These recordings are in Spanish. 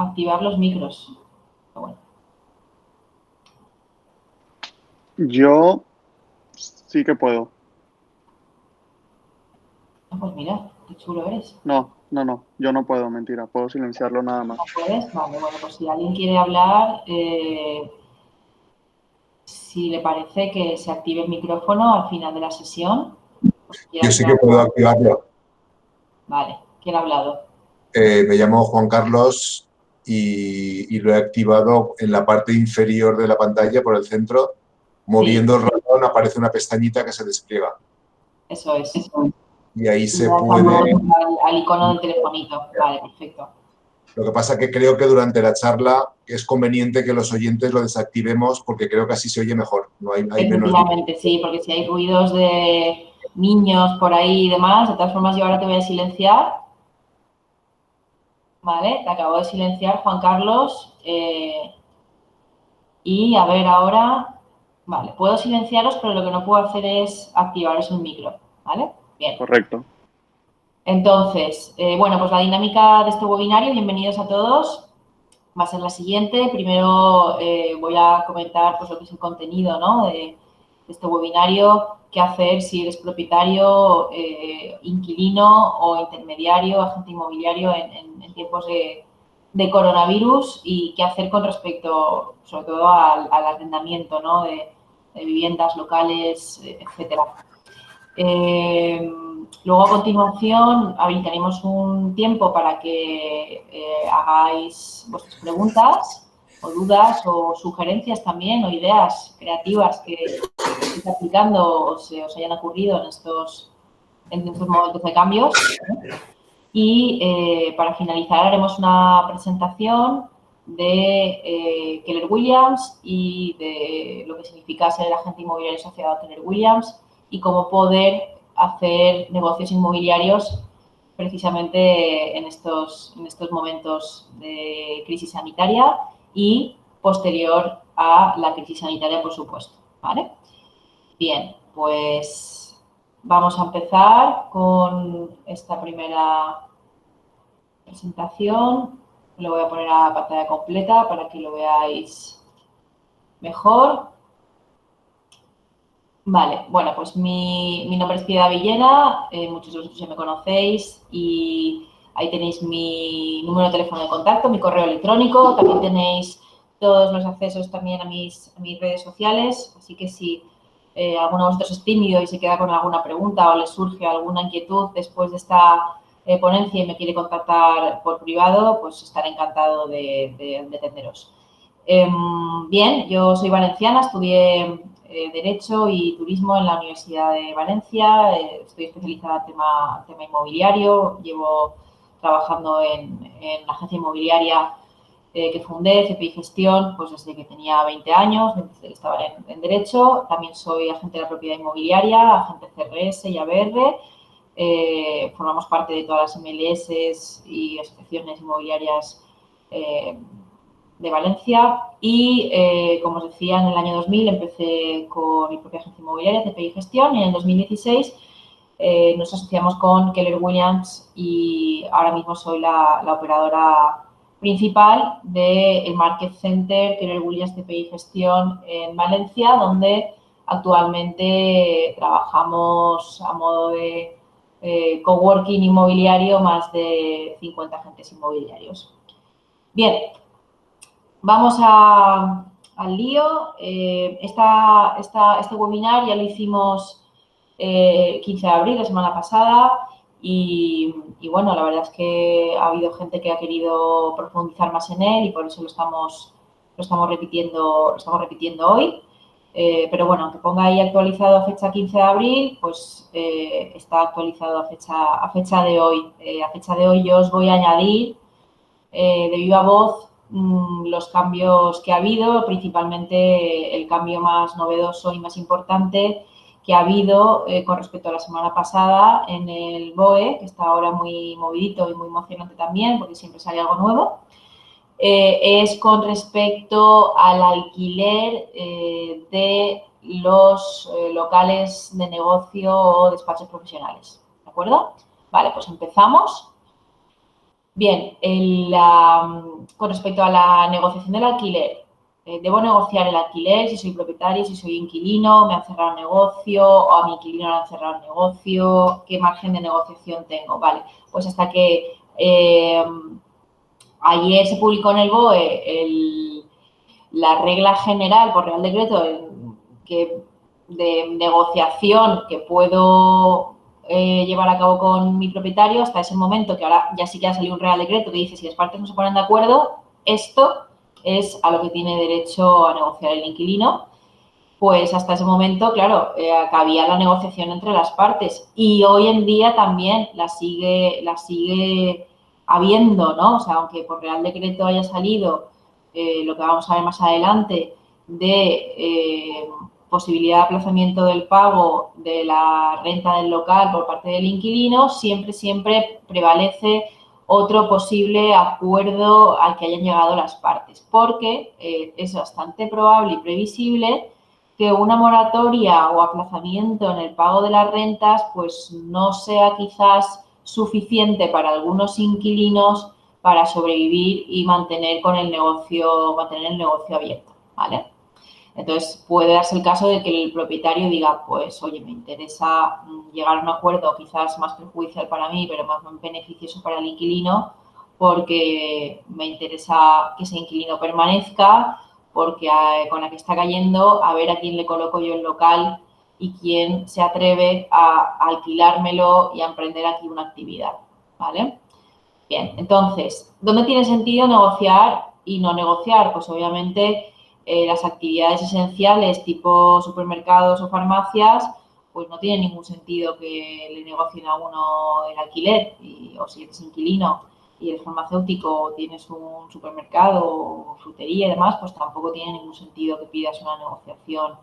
activar los micros. Pero bueno. Yo sí que puedo. Pues mira, qué chulo eres. No, yo no puedo, mentira. Puedo silenciarlo nada más. ¿No puedes? Vale, bueno, pues si alguien quiere hablar, si le parece que se active el micrófono al final de la sesión. Yo sí que puedo activarlo. Vale, ¿quién ha hablado? Me llamo Juan Carlos y lo he activado en la parte inferior de la pantalla, por el centro. Moviendo el ratón aparece una pestañita que se despliega. Eso es. Y ahí se Ya puede... estamos al icono del telefonito. Vale, perfecto. Lo que pasa es que creo que durante la charla es conveniente que los oyentes lo desactivemos porque creo que así se oye mejor. No hay menos... Efectivamente, sí, porque si hay ruidos de niños por ahí y demás, de todas formas yo ahora te voy a silenciar. Vale, te acabo de silenciar, Juan Carlos. Y a ver ahora... Vale, puedo silenciaros, pero lo que no puedo hacer es activaros el micro. ¿Vale? Bien. Correcto. Entonces, bueno, pues la dinámica de este webinario, bienvenidos a todos, va a ser la siguiente. Primero voy a comentar pues, lo que es el contenido, ¿no? de este webinario, qué hacer si eres propietario, inquilino o intermediario, agente inmobiliario en tiempos de coronavirus y qué hacer con respecto, sobre todo, al arrendamiento, ¿no? de viviendas locales, etcétera. Luego, a continuación, habilitaremos un tiempo para que hagáis vuestras preguntas o dudas o sugerencias también o ideas creativas que estéis aplicando o se os hayan ocurrido en estos momentos de cambios. Y para finalizar haremos una presentación de Keller Williams y de lo que significa ser el agente inmobiliario asociado a Keller Williams y cómo poder hacer negocios inmobiliarios precisamente en estos momentos de crisis sanitaria y posterior a la crisis sanitaria, por supuesto. ¿Vale? Bien, pues vamos a empezar con esta primera presentación. Lo voy a poner a pantalla completa para que lo veáis mejor. Vale, bueno, pues mi nombre es Piedad Villena, muchos de vosotros ya me conocéis y ahí tenéis mi número de teléfono de contacto, mi correo electrónico, también tenéis todos los accesos también a mis redes sociales, así que si alguno de vosotros es tímido y se queda con alguna pregunta o le surge alguna inquietud después de esta ponencia y me quiere contactar por privado, pues estaré encantado de atenderos. Bien, yo soy valenciana, estudié Derecho y Turismo en la Universidad de Valencia, estoy especializada en tema inmobiliario, llevo trabajando en la agencia inmobiliaria que fundé, CPI Gestión, pues desde que tenía 20 años, desde que estaba en Derecho. También soy agente de la propiedad inmobiliaria, agente CRS y ABR. Formamos parte de todas las MLS y asociaciones inmobiliarias de Valencia y, como os decía, en el año 2000 empecé con mi propia agencia inmobiliaria, CPI Gestión, y en el 2016 nos asociamos con Keller Williams y ahora mismo soy la operadora principal del Market Center Keller Williams CPI Gestión en Valencia, donde actualmente trabajamos a modo de coworking inmobiliario más de 50 agentes inmobiliarios. Bien, vamos al lío. Este webinar ya lo hicimos 15 de abril, la semana pasada, y bueno, la verdad es que ha habido gente que ha querido profundizar más en él y por eso lo estamos repitiendo hoy. Pero bueno, aunque ponga ahí actualizado a fecha 15 de abril, pues está actualizado a fecha de hoy. A fecha de hoy yo os voy a añadir de viva voz los cambios que ha habido, principalmente el cambio más novedoso y más importante que ha habido con respecto a la semana pasada en el BOE, que está ahora muy movidito y muy emocionante también, porque siempre sale algo nuevo, es con respecto al alquiler de los locales de negocio o despachos profesionales. ¿De acuerdo? Vale, pues empezamos. Bien, con respecto a la negociación del alquiler, ¿debo negociar el alquiler si soy propietario, si soy inquilino, me han cerrado el negocio o a mi inquilino le han cerrado el negocio? ¿Qué margen de negociación tengo? Vale, pues hasta que ayer se publicó en el BOE la regla general por Real Decreto de negociación que puedo llevar a cabo con mi propietario, hasta ese momento, que ahora ya sí que ha salido un Real Decreto que dice si las partes no se ponen de acuerdo, esto es a lo que tiene derecho a negociar el inquilino. Pues hasta ese momento, claro, cabía la negociación entre las partes y hoy en día también la sigue habiendo, ¿no? O sea, aunque por Real Decreto haya salido lo que vamos a ver más adelante de posibilidad de aplazamiento del pago de la renta del local por parte del inquilino, siempre prevalece otro posible acuerdo al que hayan llegado las partes, porque es bastante probable y previsible que una moratoria o aplazamiento en el pago de las rentas pues no sea quizás suficiente para algunos inquilinos para sobrevivir y mantener el negocio abierto, ¿vale? Entonces, puede darse el caso de que el propietario diga, pues, oye, me interesa llegar a un acuerdo quizás más perjudicial para mí, pero más beneficioso para el inquilino, porque me interesa que ese inquilino permanezca, porque con la que está cayendo, a ver a quién le coloco yo el local y quién se atreve a alquilármelo y a emprender aquí una actividad, ¿vale? Bien, entonces, ¿dónde tiene sentido negociar y no negociar? Pues obviamente las actividades esenciales tipo supermercados o farmacias, pues no tiene ningún sentido que le negocien a uno el alquiler, o si eres inquilino y el farmacéutico tienes un supermercado o frutería y demás, pues tampoco tiene ningún sentido que pidas una negociación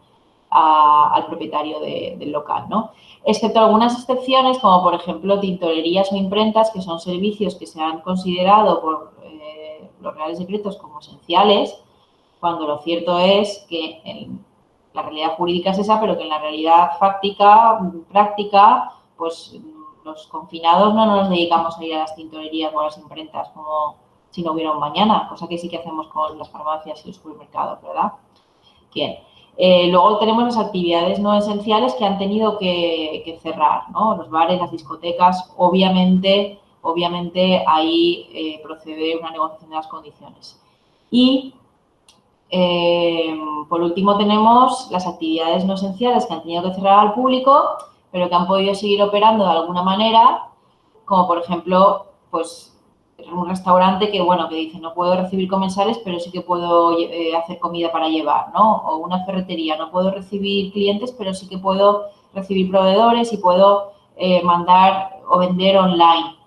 al propietario del local, ¿no? Excepto algunas excepciones, como por ejemplo tintorerías o imprentas, que son servicios que se han considerado por los Reales Decretos como esenciales, cuando lo cierto es que la realidad jurídica es esa, pero que en la realidad práctica, pues los confinados no nos dedicamos a ir a las tintorerías o a las imprentas como si no hubiera un mañana, cosa que sí que hacemos con las farmacias y los supermercados, ¿verdad? Bien. Luego tenemos las actividades no esenciales que han tenido que cerrar, ¿no? Los bares, las discotecas, obviamente ahí procede una negociación de las condiciones. Y por último tenemos las actividades no esenciales que han tenido que cerrar al público, pero que han podido seguir operando de alguna manera, como por ejemplo, pues un restaurante que, bueno, que dice no puedo recibir comensales, pero sí que puedo hacer comida para llevar, ¿no? O una ferretería, no puedo recibir clientes, pero sí que puedo recibir proveedores y puedo mandar o vender online.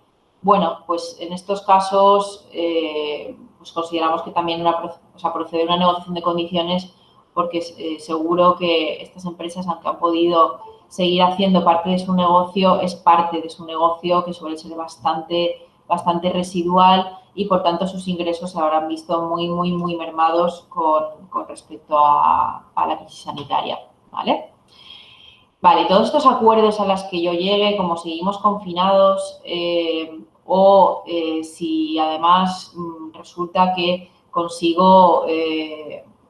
Bueno, pues en estos casos pues consideramos que también procede una negociación de condiciones porque seguro que estas empresas, aunque han podido seguir haciendo parte de su negocio, es parte de su negocio que suele ser bastante residual y, por tanto, sus ingresos se habrán visto muy mermados con respecto a la crisis sanitaria, ¿vale? Vale, todos estos acuerdos a los que yo llegue, como seguimos confinados si además resulta que consigo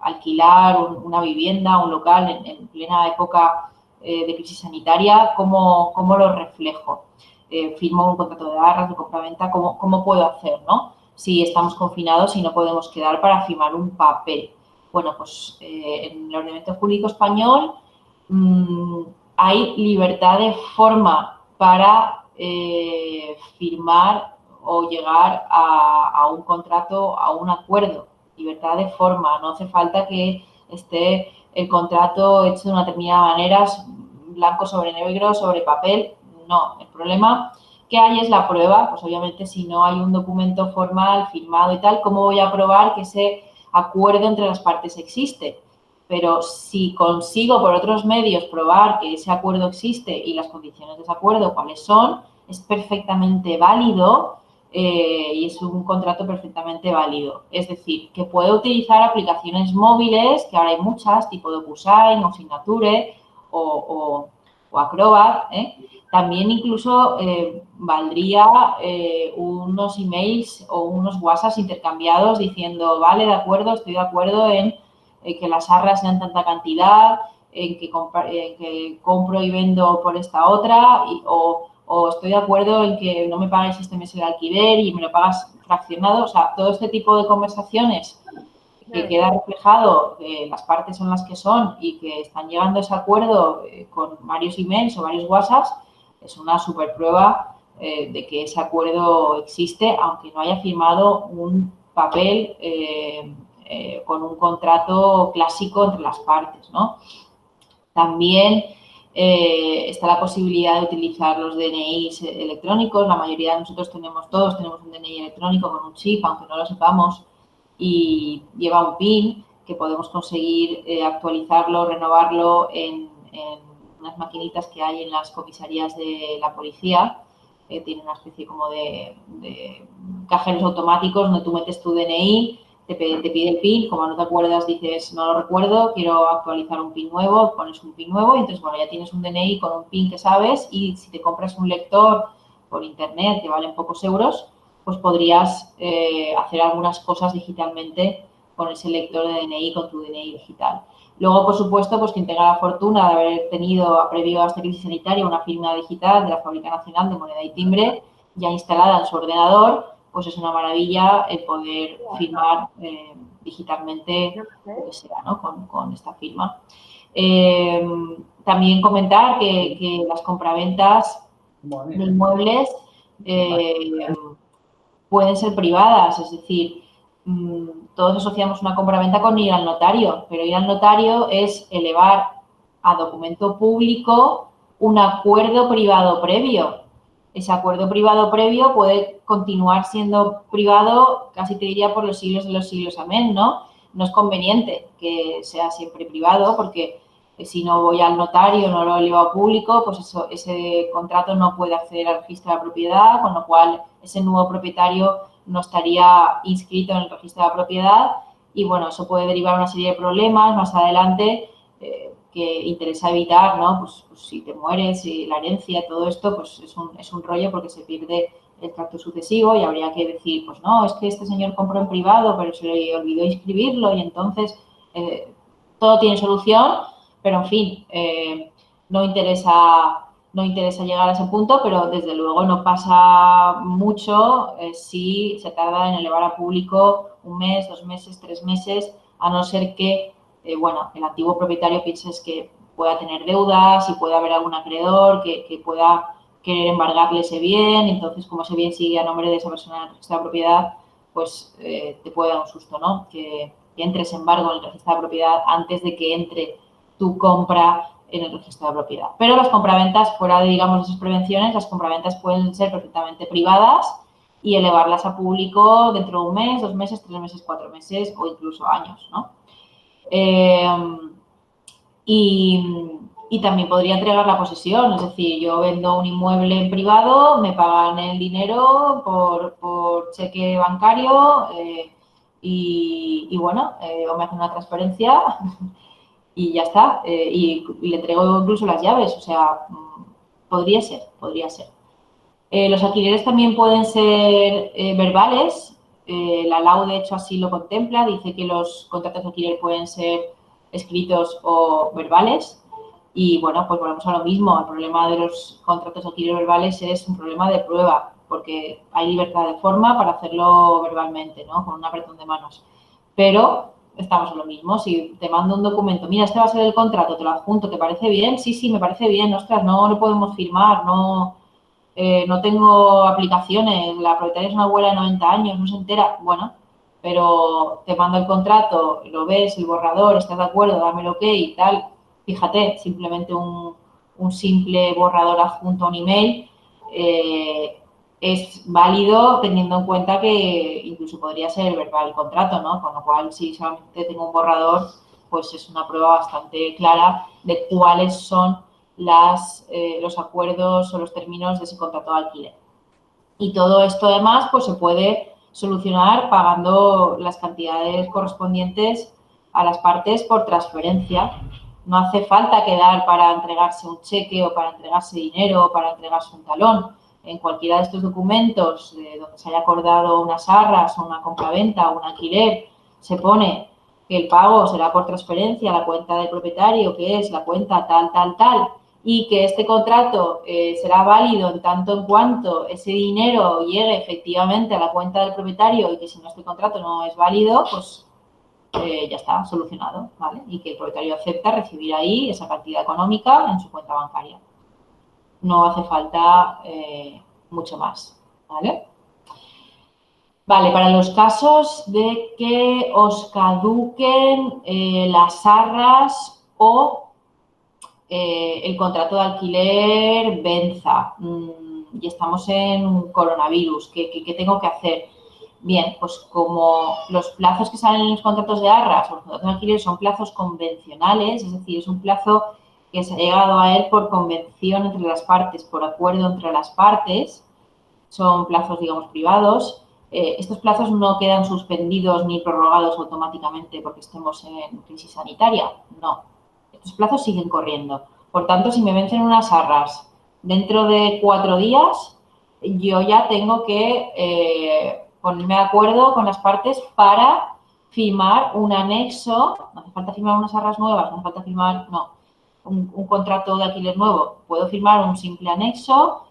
alquilar una vivienda, un local en plena época de crisis sanitaria, ¿cómo lo reflejo? Firmo un contrato de arras, de compraventa, ¿cómo puedo hacer, no? Si estamos confinados y no podemos quedar para firmar un papel. Bueno, pues en el ordenamiento jurídico español hay libertad de forma para firmar o llegar a un contrato, a un acuerdo. Libertad de forma, no hace falta que esté el contrato hecho de una determinada manera, blanco sobre negro, sobre papel. No, el problema que hay es la prueba. Pues obviamente si no hay un documento formal, firmado y tal, ¿cómo voy a probar que ese acuerdo entre las partes existe? Pero si consigo por otros medios probar que ese acuerdo existe y las condiciones de ese acuerdo cuáles son, es perfectamente válido y es un contrato perfectamente válido. Es decir, que puedo utilizar aplicaciones móviles, que ahora hay muchas, tipo DocuSign o Signature o Acrobat, también incluso valdría unos emails o unos WhatsApps intercambiados diciendo, vale, de acuerdo, estoy de acuerdo en que las arras sean tanta cantidad, en que compro y vendo por esta otra, o estoy de acuerdo en que no me pagues este mes el alquiler y me lo pagas fraccionado. O sea, todo este tipo de conversaciones que queda reflejado que las partes son las que son y que están llegando a ese acuerdo con varios emails o varios WhatsApps, es una super prueba de que ese acuerdo existe, aunque no haya firmado un papel con un contrato clásico entre las partes, ¿no? También está la posibilidad de utilizar los DNIs electrónicos. La mayoría de nosotros todos tenemos un DNI electrónico con un chip, aunque no lo sepamos, y lleva un PIN que podemos conseguir actualizarlo, renovarlo en unas maquinitas que hay en las comisarías de la policía. Tiene una especie como de cajeros automáticos donde tú metes tu DNI, te pide el PIN, como no te acuerdas dices no lo recuerdo, quiero actualizar un PIN nuevo, pones un PIN nuevo y entonces bueno, ya tienes un DNI con un PIN que sabes y si te compras un lector por internet que valen pocos euros, pues podrías hacer algunas cosas digitalmente con ese lector de DNI, con tu DNI digital. Luego, por supuesto, pues quien tenga la fortuna de haber tenido, previo a esta crisis sanitaria, una firma digital de la Fábrica Nacional de Moneda y Timbre ya instalada en su ordenador, pues es una maravilla el poder firmar digitalmente lo que sea, ¿no? Con esta firma. También comentar que las compraventas de inmuebles pueden ser privadas, es decir, todos asociamos una compraventa con ir al notario, pero ir al notario es elevar a documento público un acuerdo privado previo. Ese acuerdo privado previo puede continuar siendo privado, casi te diría por los siglos de los siglos, amén, ¿no? No es conveniente que sea siempre privado porque si no voy al notario, no lo elevo a público, pues ese contrato no puede acceder al registro de la propiedad, con lo cual ese nuevo propietario no estaría inscrito en el registro de la propiedad y, bueno, eso puede derivar una serie de problemas más adelante que interesa evitar, ¿no? Pues si te mueres, si la herencia, todo esto, pues es un rollo porque se pierde el tracto sucesivo y habría que decir, pues no, es que este señor compró en privado, pero se le olvidó inscribirlo y entonces todo tiene solución, pero en fin, no interesa llegar a ese punto, pero desde luego no pasa mucho si se tarda en elevar a público 1 mes, 2 meses, 3 meses, a no ser que, bueno, el antiguo propietario pienses que pueda tener deudas y pueda haber algún acreedor que pueda querer embargarle ese bien, entonces como ese bien sigue a nombre de esa persona en el registro de la propiedad, pues te puede dar un susto, ¿no? Que entre ese embargo en el registro de la propiedad antes de que entre tu compra en el registro de la propiedad. Pero las compraventas, fuera de, digamos, esas prevenciones, las compraventas pueden ser perfectamente privadas y elevarlas a público dentro de 1 mes, 2 meses, 3 meses, 4 meses o incluso años, ¿no? Y también podría entregar la posesión, es decir, yo vendo un inmueble en privado, me pagan el dinero por cheque bancario y bueno, o me hacen una transferencia y ya está, y le entrego incluso las llaves, o sea, podría ser. Los alquileres también pueden ser verbales, la LAU de hecho así lo contempla, dice que los contratos de alquiler pueden ser escritos o verbales y bueno, pues volvemos a lo mismo, el problema de los contratos de alquiler verbales es un problema de prueba porque hay libertad de forma para hacerlo verbalmente, ¿no? Con un apretón de manos, pero estamos en lo mismo, si te mando un documento, mira, este va a ser el contrato, te lo adjunto, ¿te parece bien? Sí, me parece bien, ostras, no lo podemos firmar, no tengo aplicaciones, la propietaria es una abuela de 90 años, no se entera, bueno, pero te mando el contrato, lo ves, el borrador, estás de acuerdo, dame el ok y tal, fíjate, simplemente un simple borrador adjunto a un email es válido teniendo en cuenta que incluso podría ser verbal el contrato, ¿no? Con lo cual, si solamente tengo un borrador, pues es una prueba bastante clara de cuáles son los acuerdos o los términos de ese contrato de alquiler. Y todo esto, además, pues se puede solucionar pagando las cantidades correspondientes a las partes por transferencia. No hace falta quedar para entregarse un cheque o para entregarse dinero o para entregarse un talón. En cualquiera de estos documentos donde se haya acordado unas arras o una compraventa o un alquiler, se pone que el pago será por transferencia a la cuenta del propietario, que es la cuenta tal, tal, tal, y que este contrato será válido en tanto en cuanto ese dinero llegue efectivamente a la cuenta del propietario y que si no este contrato no es válido, pues ya está solucionado, ¿vale? Y que el propietario acepta recibir ahí esa cantidad económica en su cuenta bancaria. No hace falta mucho más, ¿vale? Vale, para los casos de que os caduquen las arras o el contrato de alquiler venza y estamos en coronavirus, ¿qué tengo que hacer? Bien, pues como los plazos que salen en los contratos de arras o los contratos de alquiler son plazos convencionales, es decir, es un plazo que se ha llegado a él por convención entre las partes, por acuerdo entre las partes, son plazos, digamos, privados. Estos plazos no quedan suspendidos ni prorrogados automáticamente porque estemos en crisis sanitaria, no. Estos plazos siguen corriendo. Por tanto, si me vencen unas arras dentro de 4 días, yo ya tengo que ponerme de acuerdo con las partes para firmar un anexo. No hace falta firmar unas arras nuevas, no hace falta firmar, no, un contrato de alquiler nuevo. Puedo firmar un simple anexo,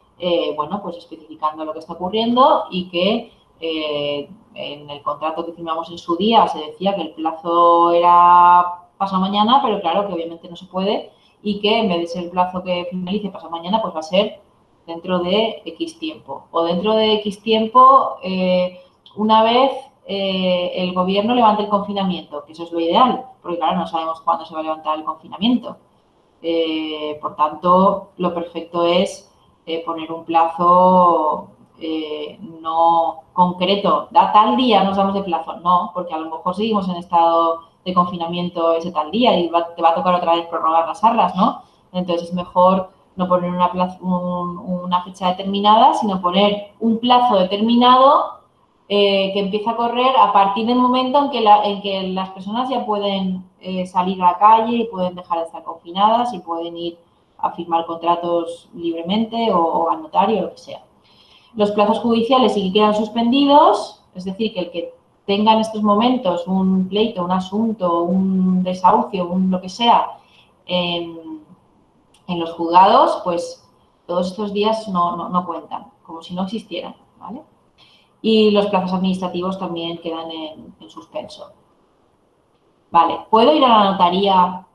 bueno, pues especificando lo que está ocurriendo y que en el contrato que firmamos en su día se decía que el plazo era pasado mañana, pero claro que obviamente no se puede y que en vez de ser el plazo que finalice pasado mañana, pues va a ser dentro de X tiempo. O dentro de X tiempo, una vez el gobierno levante el confinamiento, que eso es lo ideal, porque claro, no sabemos cuándo se va a levantar el confinamiento. Por tanto, lo perfecto es poner un plazo no concreto. Da tal día, nos damos de plazo. No, porque a lo mejor seguimos en estado de confinamiento ese tal día y te va a tocar otra vez prorrogar las arras, ¿no? Entonces es mejor no poner una fecha determinada, sino poner un plazo determinado que empieza a correr a partir del momento en que las personas ya pueden salir a la calle y pueden dejar de estar confinadas y pueden ir a firmar contratos libremente o al notario o lo que sea. Los plazos judiciales sí que quedan suspendidos, es decir, que el que tenga en estos momentos un pleito, un asunto, un desahucio, lo que sea, en los juzgados, pues todos estos días no cuentan, como si no existieran, ¿vale? Y los plazos administrativos también quedan en suspenso. Vale, ¿puedo ir a la notaría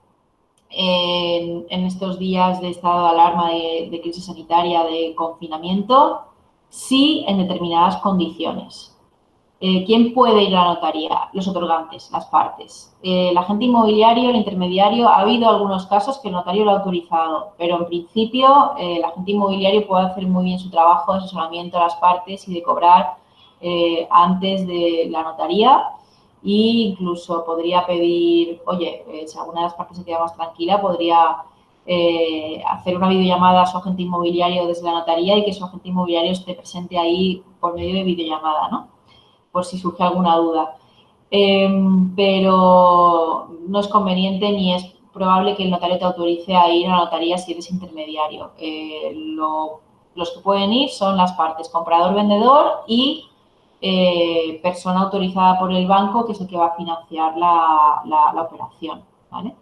en estos días de estado de alarma, de crisis sanitaria, de confinamiento? Sí, en determinadas condiciones. ¿Quién puede ir a la notaría? Los otorgantes, las partes. El agente inmobiliario, el intermediario, ha habido algunos casos que el notario lo ha autorizado, pero en principio el agente inmobiliario puede hacer muy bien su trabajo de asesoramiento a las partes y de cobrar antes de la notaría e incluso podría pedir, oye, si alguna de las partes se queda más tranquila, podría hacer una videollamada a su agente inmobiliario desde la notaría y que su agente inmobiliario esté presente ahí por medio de videollamada, ¿no? Por si surge alguna duda. Pero no es conveniente ni es probable que el notario te autorice a ir a la notaría si eres intermediario. Los que pueden ir son las partes comprador-vendedor y persona autorizada por el banco, que es el que va a financiar la operación, ¿vale?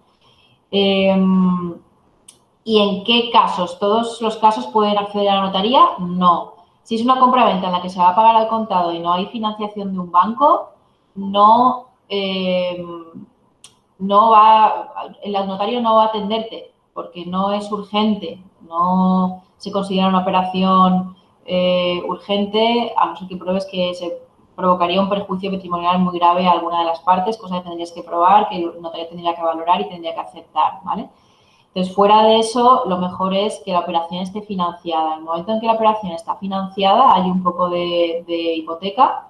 ¿Y en qué casos? ¿Todos los casos pueden acceder a la notaría? No. Si es una compra-venta en la que se va a pagar al contado y no hay financiación de un banco, el notario no va a atenderte porque no es urgente, no se considera una operación urgente, a no ser que pruebes que se provocaría un perjuicio patrimonial muy grave a alguna de las partes, cosa que tendrías que probar, que el notario tendría que valorar y tendría que aceptar, ¿vale? Entonces, fuera de eso, lo mejor es que la operación esté financiada. En el momento en que la operación está financiada, hay un poco de hipoteca,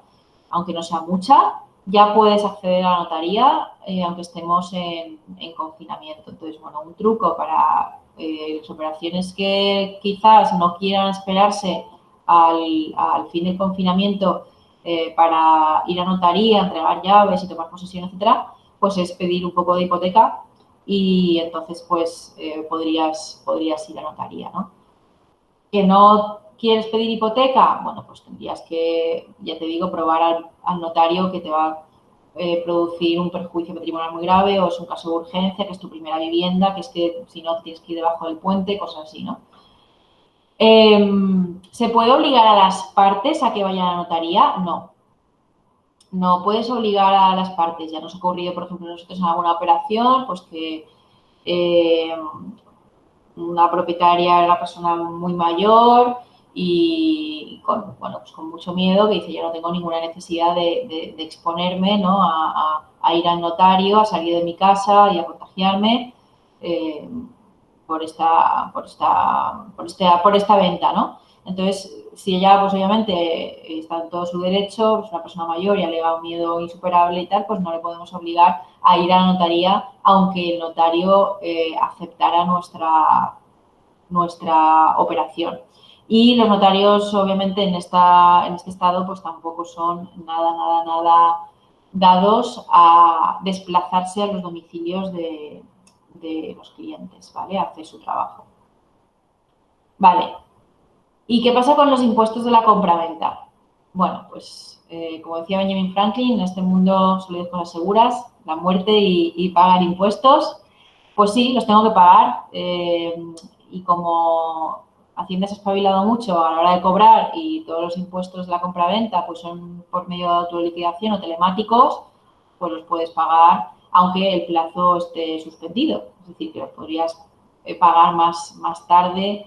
aunque no sea mucha, ya puedes acceder a la notaría, aunque estemos en confinamiento. Entonces, bueno, un truco para las operaciones que quizás no quieran esperarse al fin del confinamiento para ir a notaría, entregar llaves y tomar posesión, etcétera, pues es pedir un poco de hipoteca y entonces pues podrías ir a notaría, ¿no? ¿Que no quieres pedir hipoteca? Bueno, pues tendrías que, ya te digo, probar al notario que te va a producir un perjuicio patrimonial muy grave, o es un caso de urgencia, que es tu primera vivienda, que es que si no tienes que ir debajo del puente, cosas así, ¿no? ¿Se puede obligar a las partes a que vayan a la notaría? No. No puedes obligar a las partes. Ya nos ha ocurrido, por ejemplo, nosotros en alguna operación, pues que una propietaria era una persona muy mayor y con, bueno, pues con mucho miedo, que dice, yo no tengo ninguna necesidad de exponerme, ¿no? a ir al notario, a salir de mi casa y a contagiarme por esta venta, ¿no? Entonces, si ella, pues obviamente está en todo su derecho, es una persona mayor y alega un miedo insuperable y tal, pues no le podemos obligar a ir a la notaría, aunque el notario aceptara nuestra operación. Y los notarios, obviamente, en este estado, pues tampoco son nada dados a desplazarse a los domicilios de los clientes, ¿vale? A hacer su trabajo. Vale. ¿Y qué pasa con los impuestos de la compraventa? Bueno, pues como decía Benjamin Franklin, en este mundo solo hay dos cosas seguras, la muerte y pagar impuestos. Pues sí, los tengo que pagar y como Hacienda se ha espabilado mucho a la hora de cobrar y todos los impuestos de la compraventa pues son por medio de autoliquidación o telemáticos, pues los puedes pagar aunque el plazo esté suspendido. Es decir, que los podrías pagar más tarde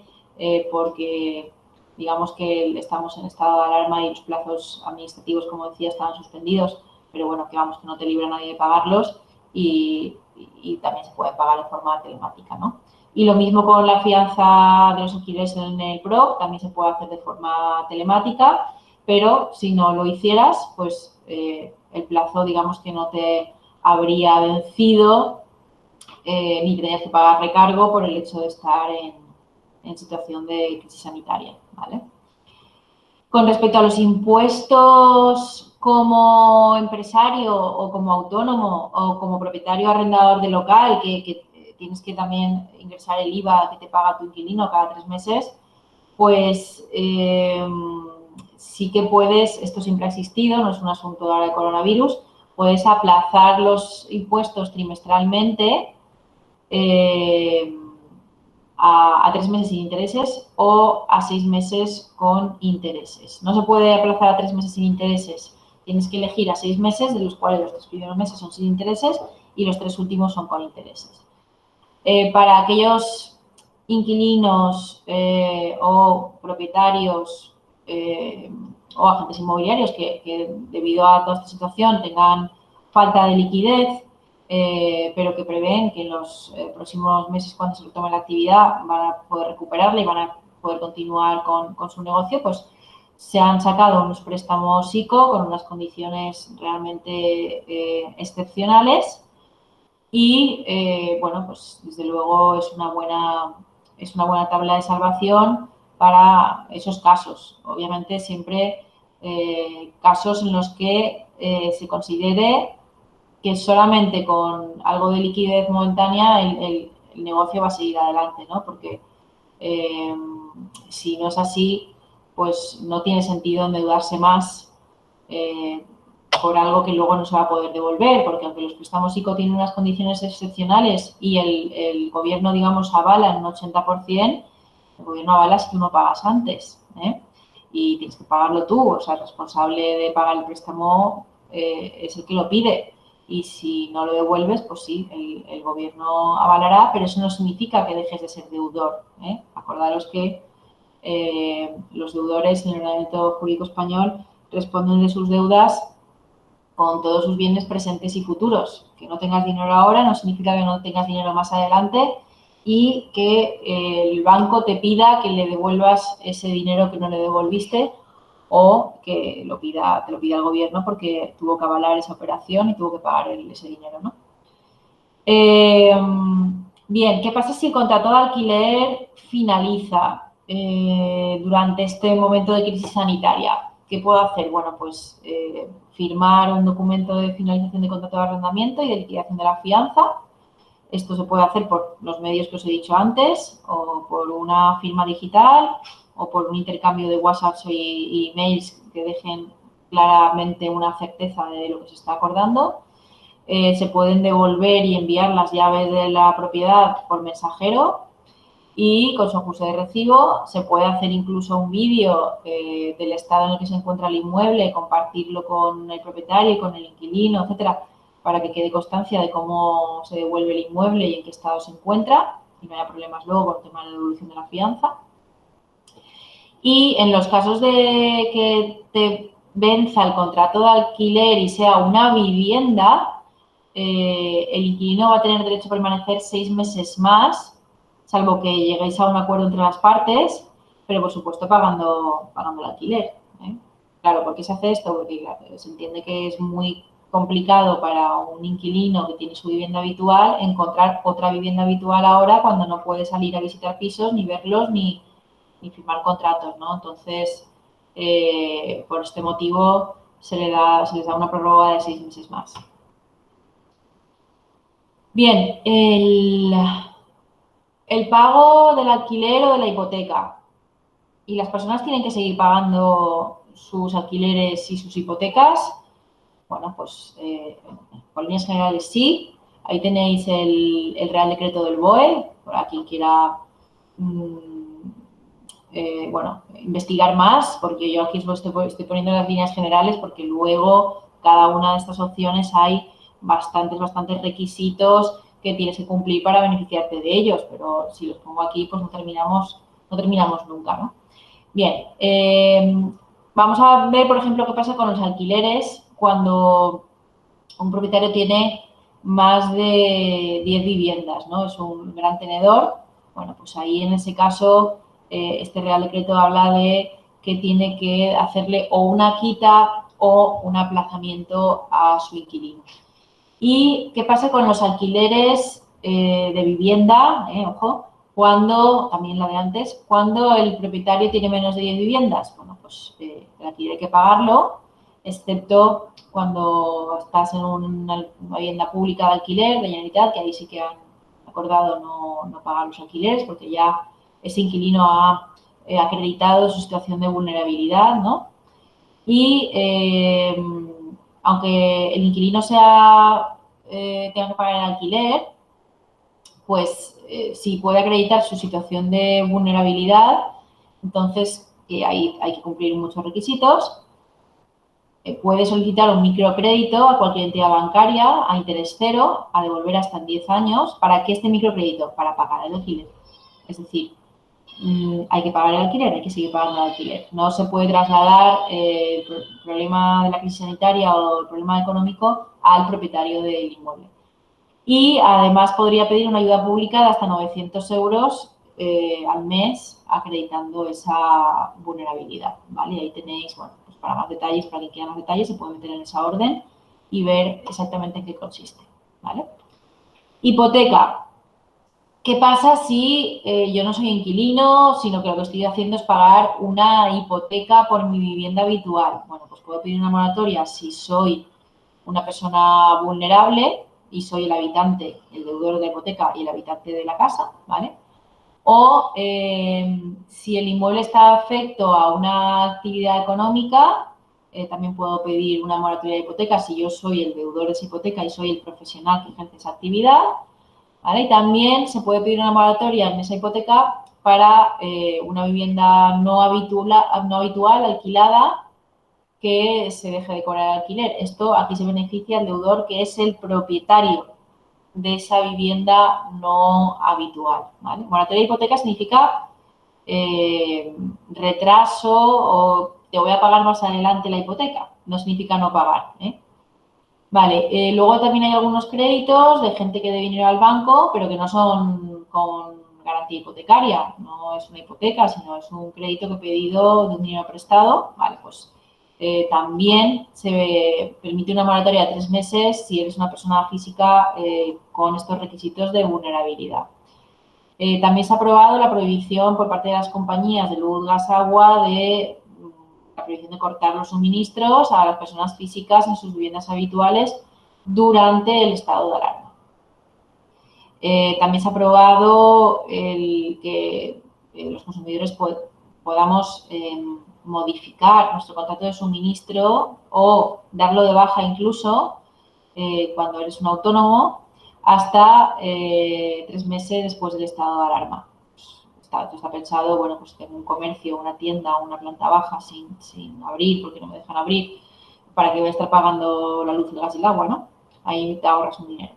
porque digamos que estamos en estado de alarma y los plazos administrativos, como decía, estaban suspendidos, pero bueno, que vamos, que no te libra nadie de pagarlos y también se puede pagar de forma telemática, ¿no? Y lo mismo con la fianza de los alquileres en el PROC, también se puede hacer de forma telemática, pero si no lo hicieras, pues el plazo, digamos que no te habría vencido ni tendrías que pagar recargo por el hecho de estar en situación de crisis sanitaria, ¿vale? Con respecto a los impuestos como empresario o como autónomo o como propietario arrendador de local, que tienes que también ingresar el IVA que te paga tu inquilino cada 3 meses, pues sí que puedes, esto siempre ha existido, no es un asunto ahora de coronavirus, puedes aplazar los impuestos trimestralmente a 3 meses sin intereses o a 6 meses con intereses. No se puede aplazar a 3 meses sin intereses. Tienes que elegir a 6 meses, de los cuales los 3 primeros meses son sin intereses y los 3 últimos son con intereses. Para aquellos inquilinos o propietarios o agentes inmobiliarios que debido a toda esta situación tengan falta de liquidez, pero que prevén que en los próximos meses, cuando se retome la actividad, van a poder recuperarla y van a poder continuar con su negocio, pues se han sacado unos préstamos ICO con unas condiciones realmente excepcionales y, bueno, pues desde luego es una buena tabla de salvación para esos casos. Obviamente siempre casos en los que se considere que solamente con algo de liquidez momentánea el negocio va a seguir adelante, ¿no? Porque si no es así, pues no tiene sentido endeudarse más por algo que luego no se va a poder devolver, porque aunque los préstamos ICO tienen unas condiciones excepcionales y el gobierno, digamos, avala en un 80%, el gobierno avala si tú no pagas antes, y tienes que pagarlo tú, o sea, el responsable de pagar el préstamo es el que lo pide. Y si no lo devuelves, pues sí, el gobierno avalará, pero eso no significa que dejes de ser deudor. Acordaros que los deudores en el ordenamiento jurídico español responden de sus deudas con todos sus bienes presentes y futuros. Que no tengas dinero ahora no significa que no tengas dinero más adelante y que el banco te pida que le devuelvas ese dinero que no le devolviste o que te lo pida el gobierno porque tuvo que avalar esa operación y tuvo que pagar ese dinero, ¿no? Bien, ¿qué pasa si el contrato de alquiler finaliza durante este momento de crisis sanitaria? ¿Qué puedo hacer? Bueno, pues firmar un documento de finalización de contrato de arrendamiento y de liquidación de la fianza Esto se puede hacer por los medios que os he dicho antes, o por una firma digital, o por un intercambio de WhatsApp y emails que dejen claramente una certeza de lo que se está acordando. Se pueden devolver y enviar las llaves de la propiedad por mensajero y con su acuse de recibo. Se puede hacer incluso un vídeo del estado en el que se encuentra el inmueble, compartirlo con el propietario y con el inquilino, etcétera, para que quede constancia de cómo se devuelve el inmueble y en qué estado se encuentra y no haya problemas luego con el tema de la devolución de la fianza. Y en los casos de que te venza el contrato de alquiler y sea una vivienda, el inquilino va a tener derecho a permanecer 6 meses más, salvo que lleguéis a un acuerdo entre las partes, pero por supuesto pagando el alquiler. Claro, ¿por qué se hace esto? Porque claro, se entiende que es muy complicado para un inquilino que tiene su vivienda habitual encontrar otra vivienda habitual ahora cuando no puede salir a visitar pisos, ni verlos, ni firmar contratos, ¿no? Entonces, por este motivo, se les da una prórroga de 6 meses más. Bien, el pago del alquiler o de la hipoteca. Y las personas tienen que seguir pagando sus alquileres y sus hipotecas. Bueno, pues, por líneas generales sí. Ahí tenéis el Real Decreto del BOE, para quien quiera investigar más, porque yo aquí os estoy poniendo las líneas generales porque luego cada una de estas opciones hay bastantes requisitos que tienes que cumplir para beneficiarte de ellos, pero si los pongo aquí pues no terminamos nunca, ¿no? Bien, vamos a ver, por ejemplo, qué pasa con los alquileres cuando un propietario tiene más de 10 viviendas, ¿no? Es un gran tenedor. Bueno, pues ahí en ese caso este Real Decreto habla de que tiene que hacerle o una quita o un aplazamiento a su inquilino. ¿Y qué pasa con los alquileres de vivienda? Ojo, cuando, también la de antes, cuando el propietario tiene menos de 10 viviendas. Bueno, pues el alquiler hay que pagarlo, excepto cuando estás en una vivienda pública de alquiler, de Generalitat, que ahí sí que han acordado no pagar los alquileres porque ya ese inquilino ha acreditado su situación de vulnerabilidad, ¿no? Y aunque el inquilino tenga que pagar el alquiler, pues si puede acreditar su situación de vulnerabilidad, entonces ahí hay que cumplir muchos requisitos. Puede solicitar un microcrédito a cualquier entidad bancaria a interés cero, a devolver hasta en 10 años. ¿Para qué este microcrédito? Para pagar el alquiler. Es decir, hay que pagar el alquiler, hay que seguir pagando el alquiler. No se puede trasladar el problema de la crisis sanitaria o el problema económico al propietario del inmueble. Y además podría pedir una ayuda pública de hasta 900 euros al mes acreditando esa vulnerabilidad, ¿vale? Y ahí tenéis, bueno, pues para más detalles, para quien quiera más detalles, se puede meter en esa orden y ver exactamente en qué consiste, ¿vale? Hipoteca. ¿Qué pasa si yo no soy inquilino, sino que lo que estoy haciendo es pagar una hipoteca por mi vivienda habitual? Bueno, pues puedo pedir una moratoria si soy una persona vulnerable y soy el habitante, el deudor de la hipoteca y el habitante de la casa, ¿vale? O si el inmueble está afecto a una actividad económica, también puedo pedir una moratoria de hipoteca si yo soy el deudor de esa hipoteca y soy el profesional que ejerce esa actividad, ¿vale? Y también se puede pedir una moratoria en esa hipoteca para una vivienda no habitual, alquilada, que se deje de cobrar el alquiler. Esto aquí se beneficia al deudor que es el propietario de esa vivienda no habitual, ¿vale? Moratoria de hipoteca significa retraso o te voy a pagar más adelante la hipoteca, no significa no pagar, ¿eh? Vale, luego también hay algunos créditos de gente que debe ir al banco, pero que no son con garantía hipotecaria, no es una hipoteca, sino es un crédito que he pedido de un dinero prestado, vale, pues también se permite una moratoria de 3 meses si eres una persona física con estos requisitos de vulnerabilidad. También se ha aprobado la prohibición por parte de las compañías de luz, gas, agua de la prohibición de cortar los suministros a las personas físicas en sus viviendas habituales durante el estado de alarma. También se ha aprobado el que los consumidores podamos modificar nuestro contrato de suministro o darlo de baja incluso cuando eres un autónomo hasta 3 meses después del estado de alarma. Esto está pensado, bueno, pues tengo un comercio, una tienda, una planta baja sin abrir porque no me dejan abrir, ¿para qué voy a estar pagando la luz, el gas y el agua, no? Ahí te ahorras un dinero.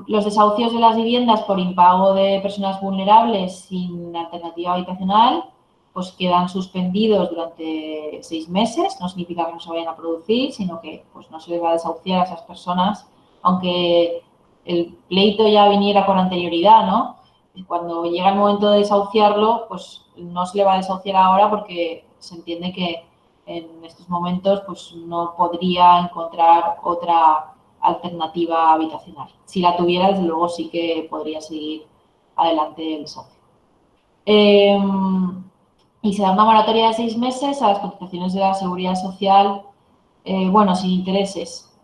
Los desahucios de las viviendas por impago de personas vulnerables sin alternativa habitacional pues quedan suspendidos durante 6 meses. No significa que no se vayan a producir, sino que pues, no se les va a desahuciar a esas personas, aunque el pleito ya viniera con anterioridad, ¿no? Y cuando llega el momento de desahuciarlo, pues no se le va a desahuciar ahora porque se entiende que en estos momentos pues no podría encontrar otra alternativa habitacional. Si la tuviera, desde luego sí que podría seguir adelante el desahucio. Y se da una moratoria de 6 meses a las cotizaciones de la Seguridad Social, bueno, sin intereses.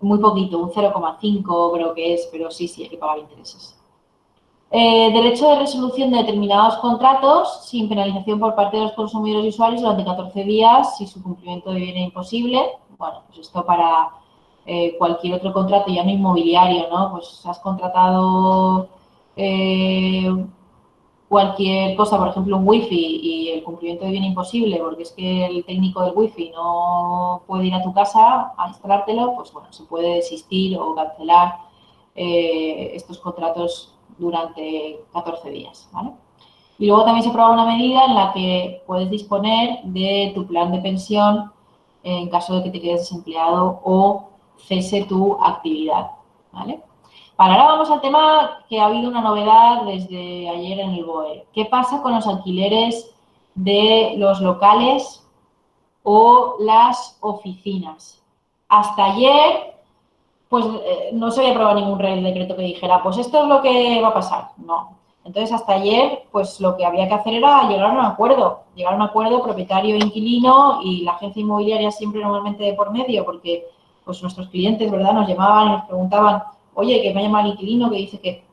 Muy poquito, un 0,5 creo que es, pero sí, hay que pagar intereses. Derecho de resolución de determinados contratos sin penalización por parte de los consumidores y usuarios durante 14 días si su cumplimiento deviene imposible. Bueno, pues esto para cualquier otro contrato, ya no inmobiliario, ¿no? Pues has contratado cualquier cosa, por ejemplo, un wifi y el cumplimiento deviene imposible porque es que el técnico del wifi no puede ir a tu casa a instalártelo, pues bueno, se puede desistir o cancelar estos contratos durante 14 días, ¿vale? Y luego también se aprueba una medida en la que puedes disponer de tu plan de pensión en caso de que te quedes desempleado o cese tu actividad, ¿vale? Para ahora vamos al tema que ha habido una novedad desde ayer en el BOE. ¿Qué pasa con los alquileres de los locales o las oficinas? Hasta ayer pues no se había aprobado ningún real decreto que dijera, pues esto es lo que va a pasar. No. Entonces, hasta ayer, pues lo que había que hacer era llegar a un acuerdo propietario-inquilino y la agencia inmobiliaria siempre normalmente de por medio, porque pues nuestros clientes, ¿verdad?, nos llamaban y nos preguntaban, oye, que me llama el inquilino que dice que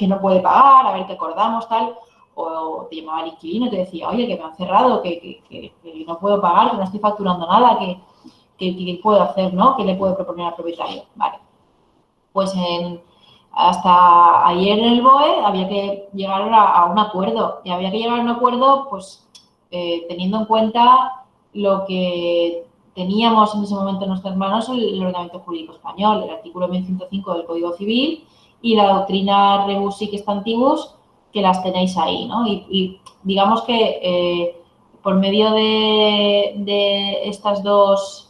no puede pagar, a ver qué acordamos, tal, o te llamaba el inquilino y te decía, oye, que me han cerrado, que no puedo pagar, que no estoy facturando nada, ¿qué puedo hacer, no? ¿Qué le puedo proponer al propietario? Vale. Pues hasta ayer en el BOE había que llegar a un acuerdo. Y había que llegar a un acuerdo, pues, teniendo en cuenta lo que teníamos en ese momento en nuestras manos el ordenamiento jurídico español, el artículo 1105 del Código Civil y la doctrina Rebus Sic Stantibus, que las tenéis ahí, ¿no? Y digamos que por medio de estas dos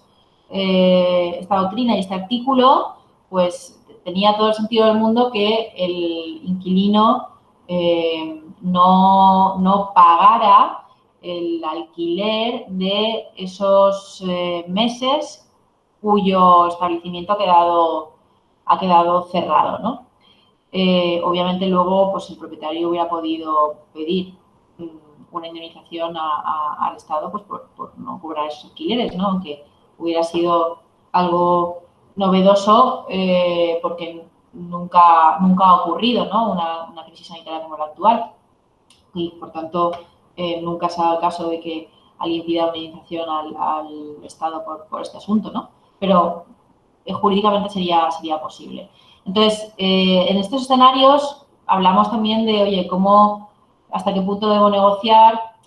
esta doctrina y este artículo, pues tenía todo el sentido del mundo que el inquilino no pagara el alquiler de esos meses cuyo establecimiento ha quedado cerrado, ¿no? Obviamente luego pues el propietario hubiera podido pedir una indemnización al Estado pues por no cobrar esos alquileres, ¿no? Aunque hubiera sido algo novedoso porque nunca ha ocurrido, ¿no? Una crisis sanitaria como la actual y, por tanto, nunca se ha dado el caso de que alguien pida una indemnización al Estado por este asunto, ¿no? Pero jurídicamente sería posible. Entonces, en estos escenarios hablamos también de, oye, hasta qué punto debo negociar,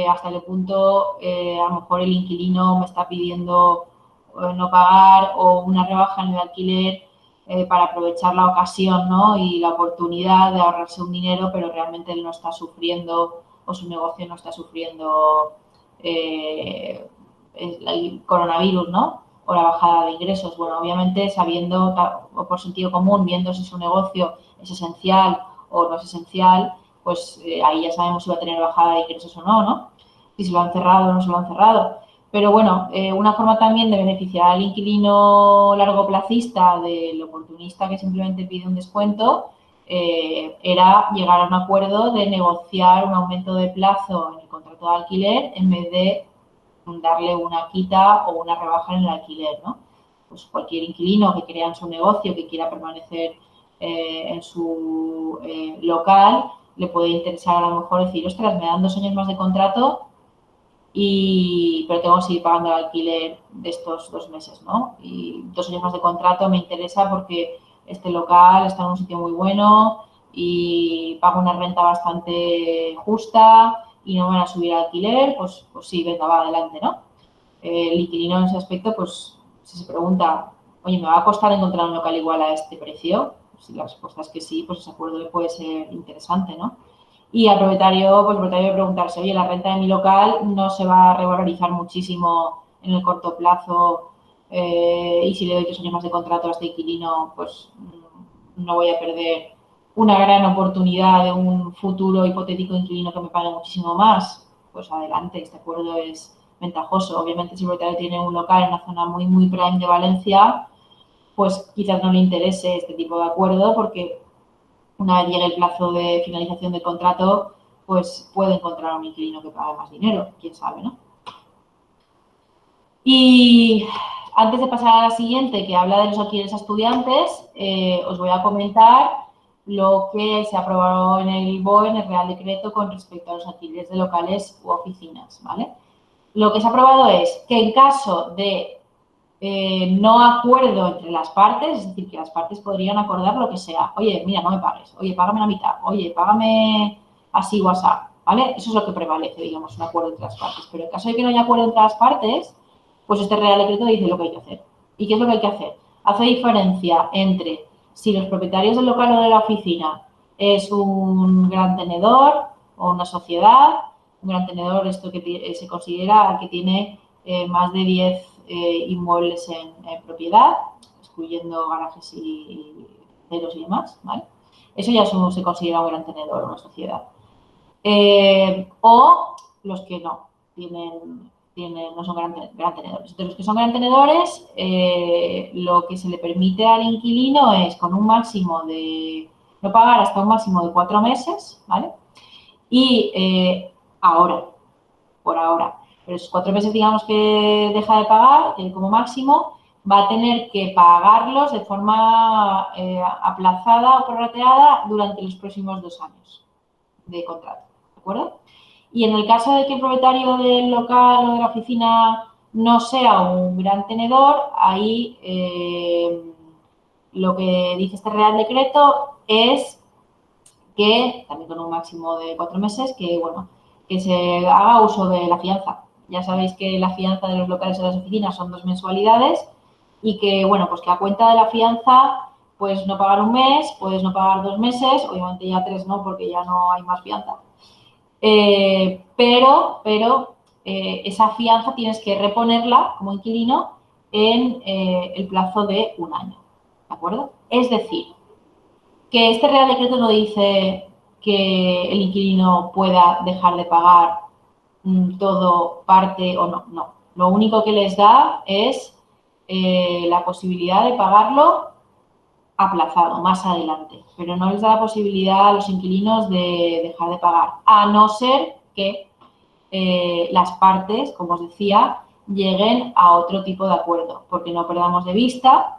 hasta qué punto a lo mejor el inquilino me está pidiendo no pagar o una rebaja en el alquiler para aprovechar la ocasión, ¿no? Y la oportunidad de ahorrarse un dinero, pero realmente él no está sufriendo o su negocio no está sufriendo el coronavirus, ¿no? O la bajada de ingresos. Bueno, obviamente sabiendo o por sentido común, viendo si su negocio es esencial o no es esencial, pues ahí ya sabemos si va a tener bajada de ingresos o no, ¿no? Si se lo han cerrado o no se lo han cerrado. Pero bueno, una forma también de beneficiar al inquilino largoplacista del oportunista que simplemente pide un descuento era llegar a un acuerdo de negociar un aumento de plazo en el contrato de alquiler en vez de darle una quita o una rebaja en el alquiler, ¿no? Pues cualquier inquilino que crea en su negocio, que quiera permanecer en su local, le puede interesar a lo mejor decir, ostras, me dan 2 años más de contrato pero tengo que seguir pagando el alquiler de estos 2 meses, ¿no? Y 2 años más de contrato me interesa porque este local está en un sitio muy bueno y pago una renta bastante justa y no me van a subir el alquiler, pues sí, venga, va, adelante, ¿no? El inquilino en ese aspecto, pues si se pregunta, oye, ¿me va a costar encontrar un local igual a este precio? Si la respuesta es que sí, pues ese acuerdo puede ser interesante, ¿no? Y al propietario, pues el propietario debe preguntarse, oye, la renta de mi local no se va a revalorizar muchísimo en el corto plazo y si le doy 3 años más de contrato a este inquilino, pues no voy a perder una gran oportunidad de un futuro hipotético inquilino que me pague muchísimo más. Pues adelante, este acuerdo es ventajoso. Obviamente, si el propietario tiene un local en una zona muy, muy prime de Valencia, pues quizás no le interese este tipo de acuerdo porque una vez llegue el plazo de finalización del contrato, pues puede encontrar un inquilino que pague más dinero, quién sabe, ¿no? Y antes de pasar a la siguiente, que habla de los alquileres a estudiantes, os voy a comentar lo que se aprobó en el BOE, en el Real Decreto, con respecto a los alquileres de locales u oficinas, ¿vale? Lo que se ha aprobado es que en caso de no acuerdo entre las partes, es decir, que las partes podrían acordar lo que sea. Oye, mira, no me pagues. Oye, págame la mitad. Oye, págame así o así, ¿vale? Eso es lo que prevalece, digamos, un acuerdo entre las partes. Pero en caso de que no haya acuerdo entre las partes, pues este Real Decreto dice lo que hay que hacer. ¿Y qué es lo que hay que hacer? Hace diferencia entre si los propietarios del local o de la oficina es un gran tenedor o una sociedad. Un gran tenedor, esto que se considera que tiene más de 10 inmuebles en propiedad, excluyendo garajes y ceros y demás, ¿vale? Eso ya se considera un gran tenedor, una sociedad. O los que no no son gran tenedores. Entonces, los que son gran tenedores, lo que se le permite al inquilino es con un máximo de, no pagar hasta un máximo de 4 meses, ¿vale? Y por ahora, pero esos 4 meses, digamos, que deja de pagar como máximo, va a tener que pagarlos de forma aplazada o prorrateada durante los próximos 2 años de contrato, ¿de acuerdo? Y en el caso de que el propietario del local o de la oficina no sea un gran tenedor, ahí lo que dice este Real Decreto es que, también con un máximo de 4 meses, que, bueno, que se haga uso de la fianza. Ya sabéis que la fianza de los locales o de las oficinas son 2 mensualidades y que, bueno, pues que a cuenta de la fianza, pues no pagar un mes, puedes no pagar 2 meses, obviamente ya 3 no, porque ya no hay más fianza. Pero esa fianza tienes que reponerla como inquilino en el plazo de 1 año, ¿de acuerdo? Es decir, que este Real Decreto no dice que el inquilino pueda dejar de pagar todo, parte o no, no. Lo único que les da es la posibilidad de pagarlo aplazado, más adelante, pero no les da la posibilidad a los inquilinos de dejar de pagar, a no ser que las partes, como os decía, lleguen a otro tipo de acuerdo, porque no perdamos de vista,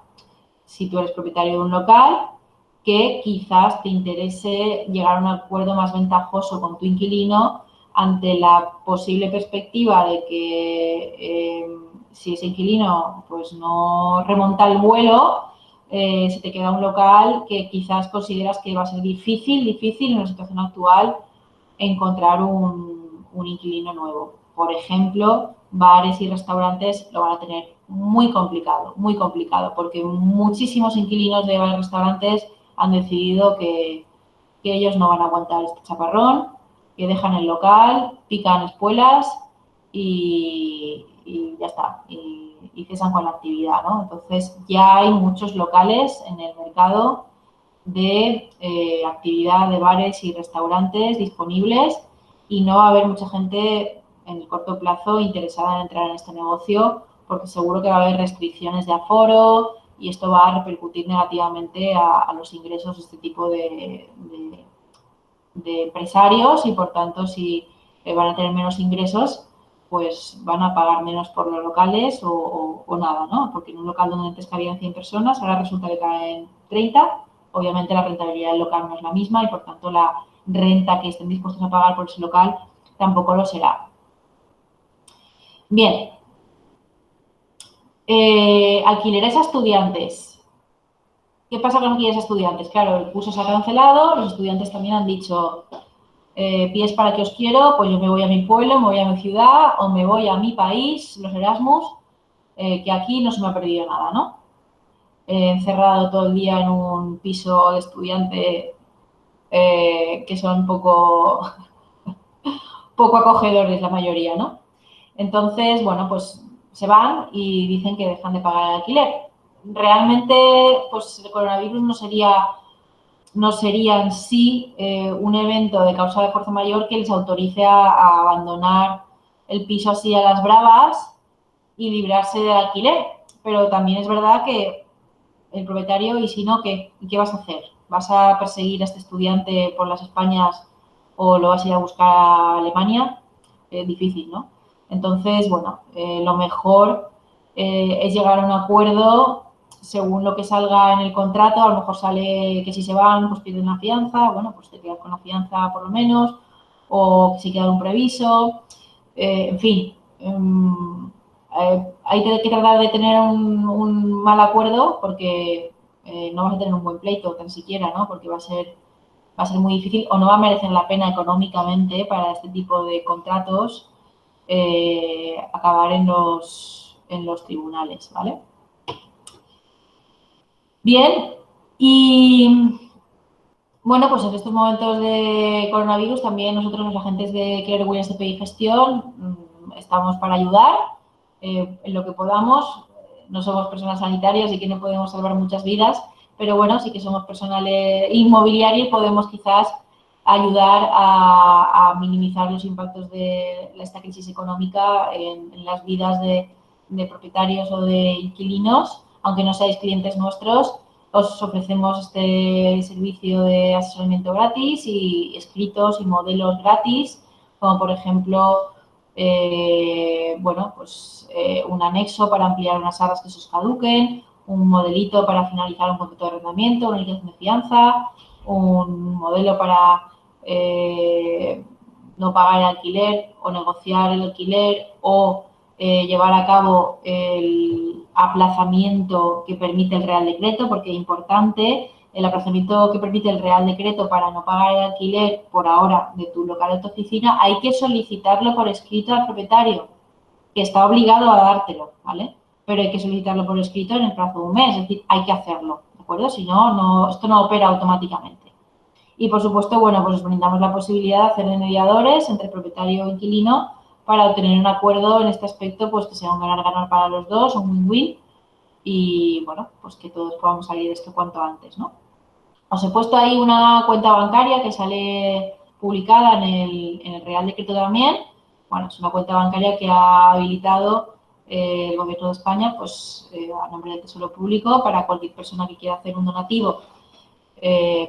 si tú eres propietario de un local, que quizás te interese llegar a un acuerdo más ventajoso con tu inquilino ante la posible perspectiva de que si ese inquilino pues no remonta el vuelo, se te queda un local que quizás consideras que va a ser difícil en la situación actual encontrar un inquilino nuevo. Por ejemplo, bares y restaurantes lo van a tener muy complicado, porque muchísimos inquilinos de bares y restaurantes han decidido que ellos no van a aguantar este chaparrón, que dejan el local, pican espuelas y ya está, y cesan con la actividad, ¿no? Entonces, ya hay muchos locales en el mercado de actividad de bares y restaurantes disponibles y no va a haber mucha gente en el corto plazo interesada en entrar en este negocio porque seguro que va a haber restricciones de aforo y esto va a repercutir negativamente a los ingresos de este tipo de empresarios y, por tanto, si van a tener menos ingresos, pues van a pagar menos por los locales o nada, ¿no? Porque en un local donde antes cabían 100 personas, ahora resulta que caen 30 obviamente la rentabilidad del local no es la misma y, por tanto, la renta que estén dispuestos a pagar por ese local tampoco lo será. Bien. Alquileres a estudiantes. ¿Qué pasa con alquileres a estudiantes? Claro, el curso se ha cancelado, los estudiantes también han dicho, pies para que os quiero, pues yo me voy a mi pueblo, me voy a mi ciudad o me voy a mi país, los Erasmus, que aquí no se me ha perdido nada, ¿no? Encerrado todo el día en un piso de estudiante que son poco acogedores la mayoría, ¿no? Entonces, bueno, pues se van y dicen que dejan de pagar el alquiler. Realmente, pues el coronavirus no sería en sí un evento de causa de fuerza mayor que les autorice a abandonar el piso así a las bravas y librarse del alquiler. Pero también es verdad que el propietario, y si no, ¿qué vas a hacer? ¿Vas a perseguir a este estudiante por las Españas o lo vas a ir a buscar a Alemania? Difícil, ¿no? Entonces, bueno, lo mejor es llegar a un acuerdo según lo que salga en el contrato. A lo mejor sale que si se van, pues piden una fianza, bueno, pues te quedas con la fianza por lo menos, o que si queda un previso, en fin. Hay que tratar de tener un mal acuerdo porque no vas a tener un buen pleito tan siquiera, ¿no? Porque va a ser muy difícil o no va a merecer la pena económicamente para este tipo de contratos acabar en los tribunales, ¿vale? Bien, y bueno, pues en estos momentos de coronavirus también nosotros los agentes de Keller Williams CPI Gestión estamos para ayudar en lo que podamos. No somos personas sanitarias y que no podemos salvar muchas vidas, pero bueno, sí que somos personal inmobiliario y podemos quizás ayudar a minimizar los impactos de esta crisis económica en las vidas de propietarios o de inquilinos, aunque no seáis clientes nuestros. Os ofrecemos este servicio de asesoramiento gratis y escritos y modelos gratis, como por ejemplo, bueno, pues un anexo para ampliar unas arras que se os caduquen, un modelito para finalizar un contrato de arrendamiento, una liquidación de fianza, un modelo para no pagar el alquiler o negociar el alquiler o llevar a cabo el aplazamiento que permite el Real Decreto, porque es importante, el aplazamiento que permite el Real Decreto para no pagar el alquiler por ahora de tu local o tu oficina, hay que solicitarlo por escrito al propietario, que está obligado a dártelo, ¿vale? Pero hay que solicitarlo por escrito en el plazo de un mes, es decir, hay que hacerlo, ¿de acuerdo? Si no, esto no opera automáticamente. Y, por supuesto, bueno, pues os brindamos la posibilidad de hacer de mediadores entre propietario e inquilino para obtener un acuerdo en este aspecto, pues que sea un ganar-ganar para los dos, un win-win y, bueno, pues que todos podamos salir de esto cuanto antes, ¿no? Os he puesto ahí una cuenta bancaria que sale publicada en el Real Decreto también. Bueno, es una cuenta bancaria que ha habilitado el Gobierno de España, pues a nombre del Tesoro Público, para cualquier persona que quiera hacer un donativo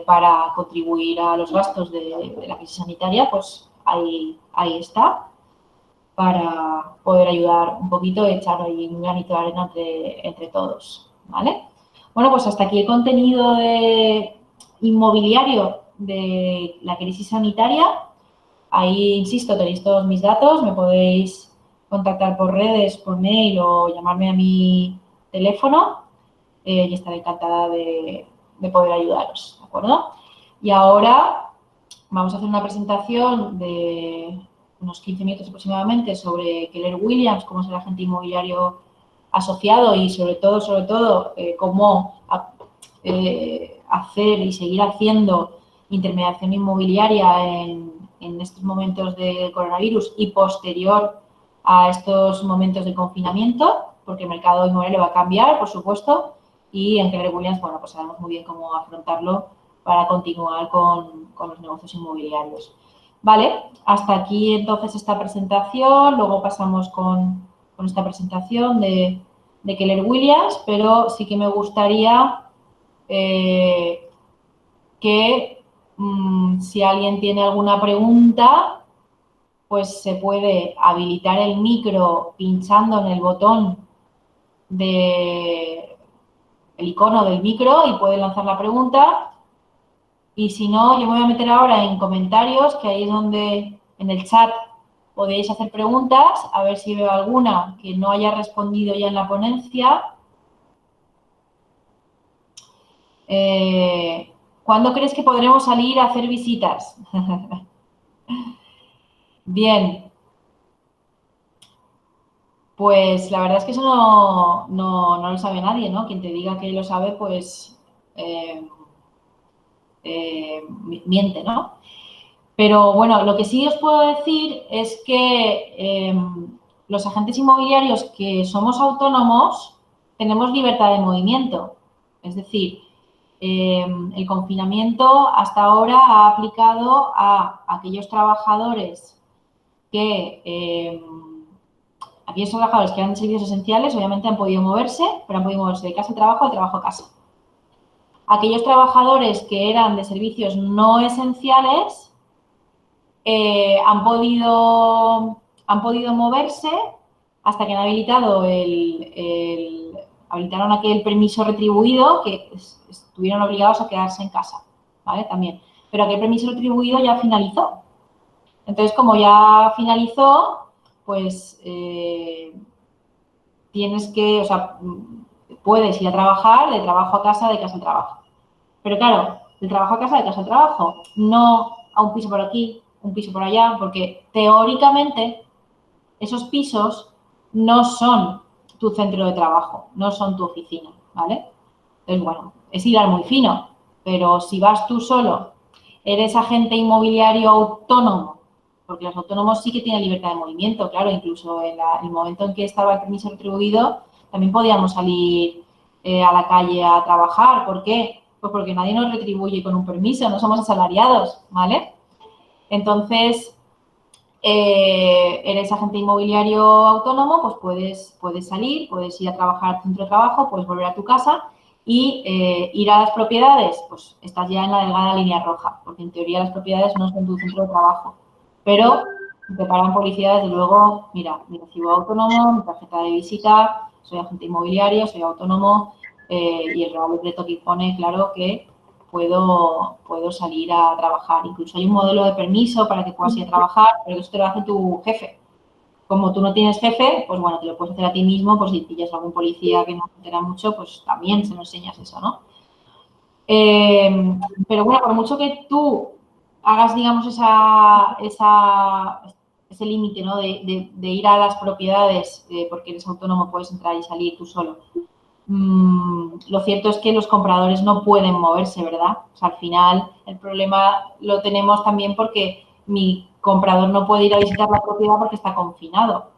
para contribuir a los gastos de la crisis sanitaria, pues ahí está, para poder ayudar un poquito y echar ahí un granito de arena entre todos, ¿vale? Bueno, pues hasta aquí el contenido inmobiliario de la crisis sanitaria. Ahí, insisto, tenéis todos mis datos, me podéis contactar por redes, por mail o llamarme a mi teléfono y estaré encantada de poder ayudaros, ¿de acuerdo? Y ahora vamos a hacer una presentación de unos 15 minutos aproximadamente sobre Keller Williams, cómo es el agente inmobiliario asociado y sobre todo cómo hacer y seguir haciendo intermediación inmobiliaria en estos momentos de coronavirus y posterior a estos momentos de confinamiento, porque el mercado inmobiliario va a cambiar, por supuesto, y en Keller Williams, bueno, pues sabemos muy bien cómo afrontarlo para continuar con los negocios inmobiliarios. Vale, hasta aquí entonces esta presentación, luego pasamos con esta presentación de Keller Williams, pero sí que me gustaría que si alguien tiene alguna pregunta, pues se puede habilitar el micro pinchando en el botón el icono del micro y puede lanzar la pregunta, Y si no, yo me voy a meter ahora en comentarios, que ahí es donde en el chat podéis hacer preguntas, a ver si veo alguna que no haya respondido ya en la ponencia. ¿Cuándo crees que podremos salir a hacer visitas? Bien. Pues la verdad es que eso no lo sabe nadie, ¿no? Quien te diga que lo sabe, pues miente, ¿no? Pero bueno, lo que sí os puedo decir es que los agentes inmobiliarios que somos autónomos tenemos libertad de movimiento. Es decir, el confinamiento hasta ahora ha aplicado a aquellos trabajadores que aquellos trabajadores que eran de servicios esenciales, obviamente han podido moverse, pero han podido moverse de casa al trabajo a casa. Aquellos trabajadores que eran de servicios no esenciales han podido moverse hasta que han habilitado habilitaron aquel permiso retribuido que estuvieron obligados a quedarse en casa, ¿vale? También. Pero aquel permiso retribuido ya finalizó. Entonces, como ya finalizó, pues tienes que, o sea, puedes ir a trabajar de trabajo a casa, de casa al trabajo. Pero claro, de trabajo a casa, de casa al trabajo, no a un piso por aquí, un piso por allá, porque teóricamente esos pisos no son tu centro de trabajo, no son tu oficina, ¿vale? Entonces, bueno, es hilar muy fino, pero si vas tú solo, eres agente inmobiliario autónomo, porque los autónomos sí que tienen libertad de movimiento, claro, incluso en el momento en que estaba el permiso retribuido, también podíamos salir a la calle a trabajar. ¿Por qué? Pues porque nadie nos retribuye con un permiso, no somos asalariados, ¿vale? Entonces, eres agente inmobiliario autónomo, pues puedes salir, puedes ir a trabajar al centro de trabajo, puedes volver a tu casa y ir a las propiedades, pues estás ya en la delgada línea roja, porque en teoría las propiedades no son tu centro de trabajo. Pero si te paran policía, desde luego, mira, mi recibo autónomo, mi tarjeta de visita, soy agente inmobiliario, soy autónomo y el Real Decreto aquí pone claro que puedo salir a trabajar. Incluso hay un modelo de permiso para que puedas ir a trabajar, pero eso te lo hace tu jefe. Como tú no tienes jefe, pues bueno, te lo puedes hacer a ti mismo, pues si pillas a algún policía que no se entera mucho, pues también se lo enseñas eso, ¿no? Pero bueno, por mucho que tú hagas, digamos, ese límite, ¿no? De ir a las propiedades, porque eres autónomo, puedes entrar y salir tú solo. Lo cierto es que los compradores no pueden moverse, ¿verdad? O sea, al final el problema lo tenemos también porque mi comprador no puede ir a visitar la propiedad porque está confinado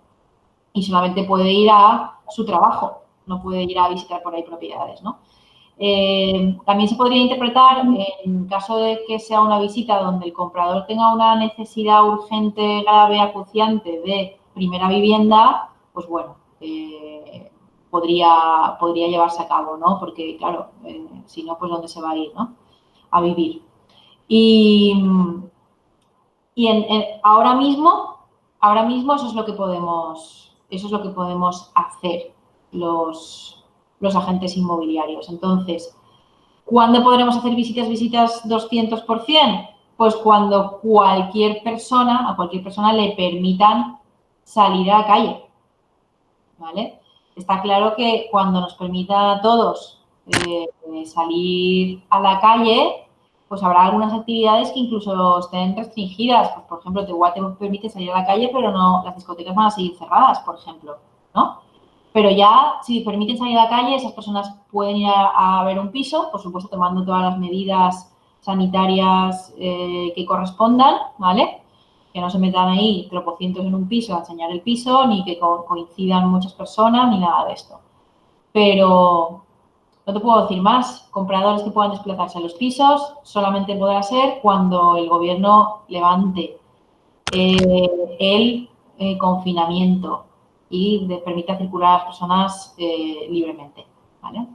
y solamente puede ir a su trabajo, no puede ir a visitar por ahí propiedades, ¿no? También se podría interpretar, en caso de que sea una visita donde el comprador tenga una necesidad urgente, grave, acuciante de primera vivienda, pues bueno, podría llevarse a cabo, ¿no? Porque, claro, si no, pues ¿dónde se va a ir, no? A vivir. Y ahora mismo eso es lo que podemos hacer los agentes inmobiliarios. Entonces, ¿cuándo podremos hacer visitas 200%? Pues cuando a cualquier persona le permitan salir a la calle, ¿vale? Está claro que cuando nos permitan a todos salir a la calle, pues habrá algunas actividades que incluso estén restringidas. Pues, por ejemplo, igual te permite salir a la calle, pero no, las discotecas van a seguir cerradas, por ejemplo, ¿no? Pero ya, si permiten salir a la calle, esas personas pueden ir a ver un piso, por supuesto, tomando todas las medidas sanitarias que correspondan, ¿vale? Que no se metan ahí tropocientos en un piso a enseñar el piso, ni que coincidan muchas personas, ni nada de esto. Pero no te puedo decir más. Compradores que puedan desplazarse a los pisos solamente podrá ser cuando el gobierno levante el confinamiento y permita circular a las personas libremente, ¿vale?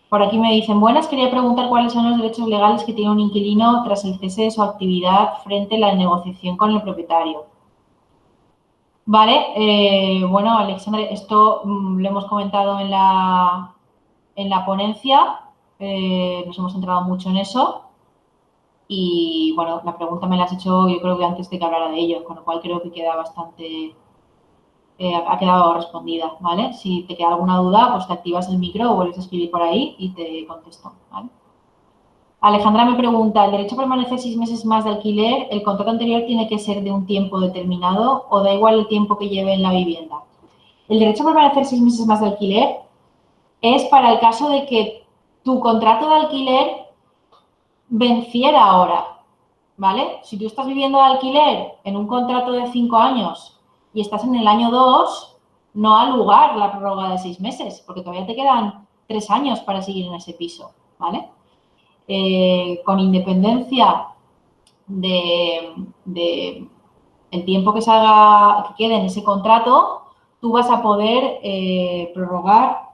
Por aquí me dicen, buenas, quería preguntar cuáles son los derechos legales que tiene un inquilino tras el cese de su actividad frente a la negociación con el propietario. Vale, bueno, Alexandre, esto lo hemos comentado en la ponencia, nos hemos centrado mucho en eso. Y, bueno, la pregunta me la has hecho yo creo que antes de que hablara de ello, con lo cual creo que queda bastante... ha quedado respondida, ¿vale? Si te queda alguna duda, pues te activas el micro o vuelves a escribir por ahí y te contesto, ¿vale? Alejandra me pregunta, ¿el derecho a permanecer 6 meses más de alquiler, el contrato anterior tiene que ser de un tiempo determinado o da igual el tiempo que lleve en la vivienda? El derecho a permanecer 6 meses más de alquiler es para el caso de que tu contrato de alquiler venciera ahora, ¿vale? Si tú estás viviendo de alquiler en un contrato de 5 años y estás en el año 2, no ha lugar la prórroga de 6 meses, porque todavía te quedan 3 años para seguir en ese piso, ¿vale? Con independencia de el tiempo que quede en ese contrato, tú vas a poder prorrogar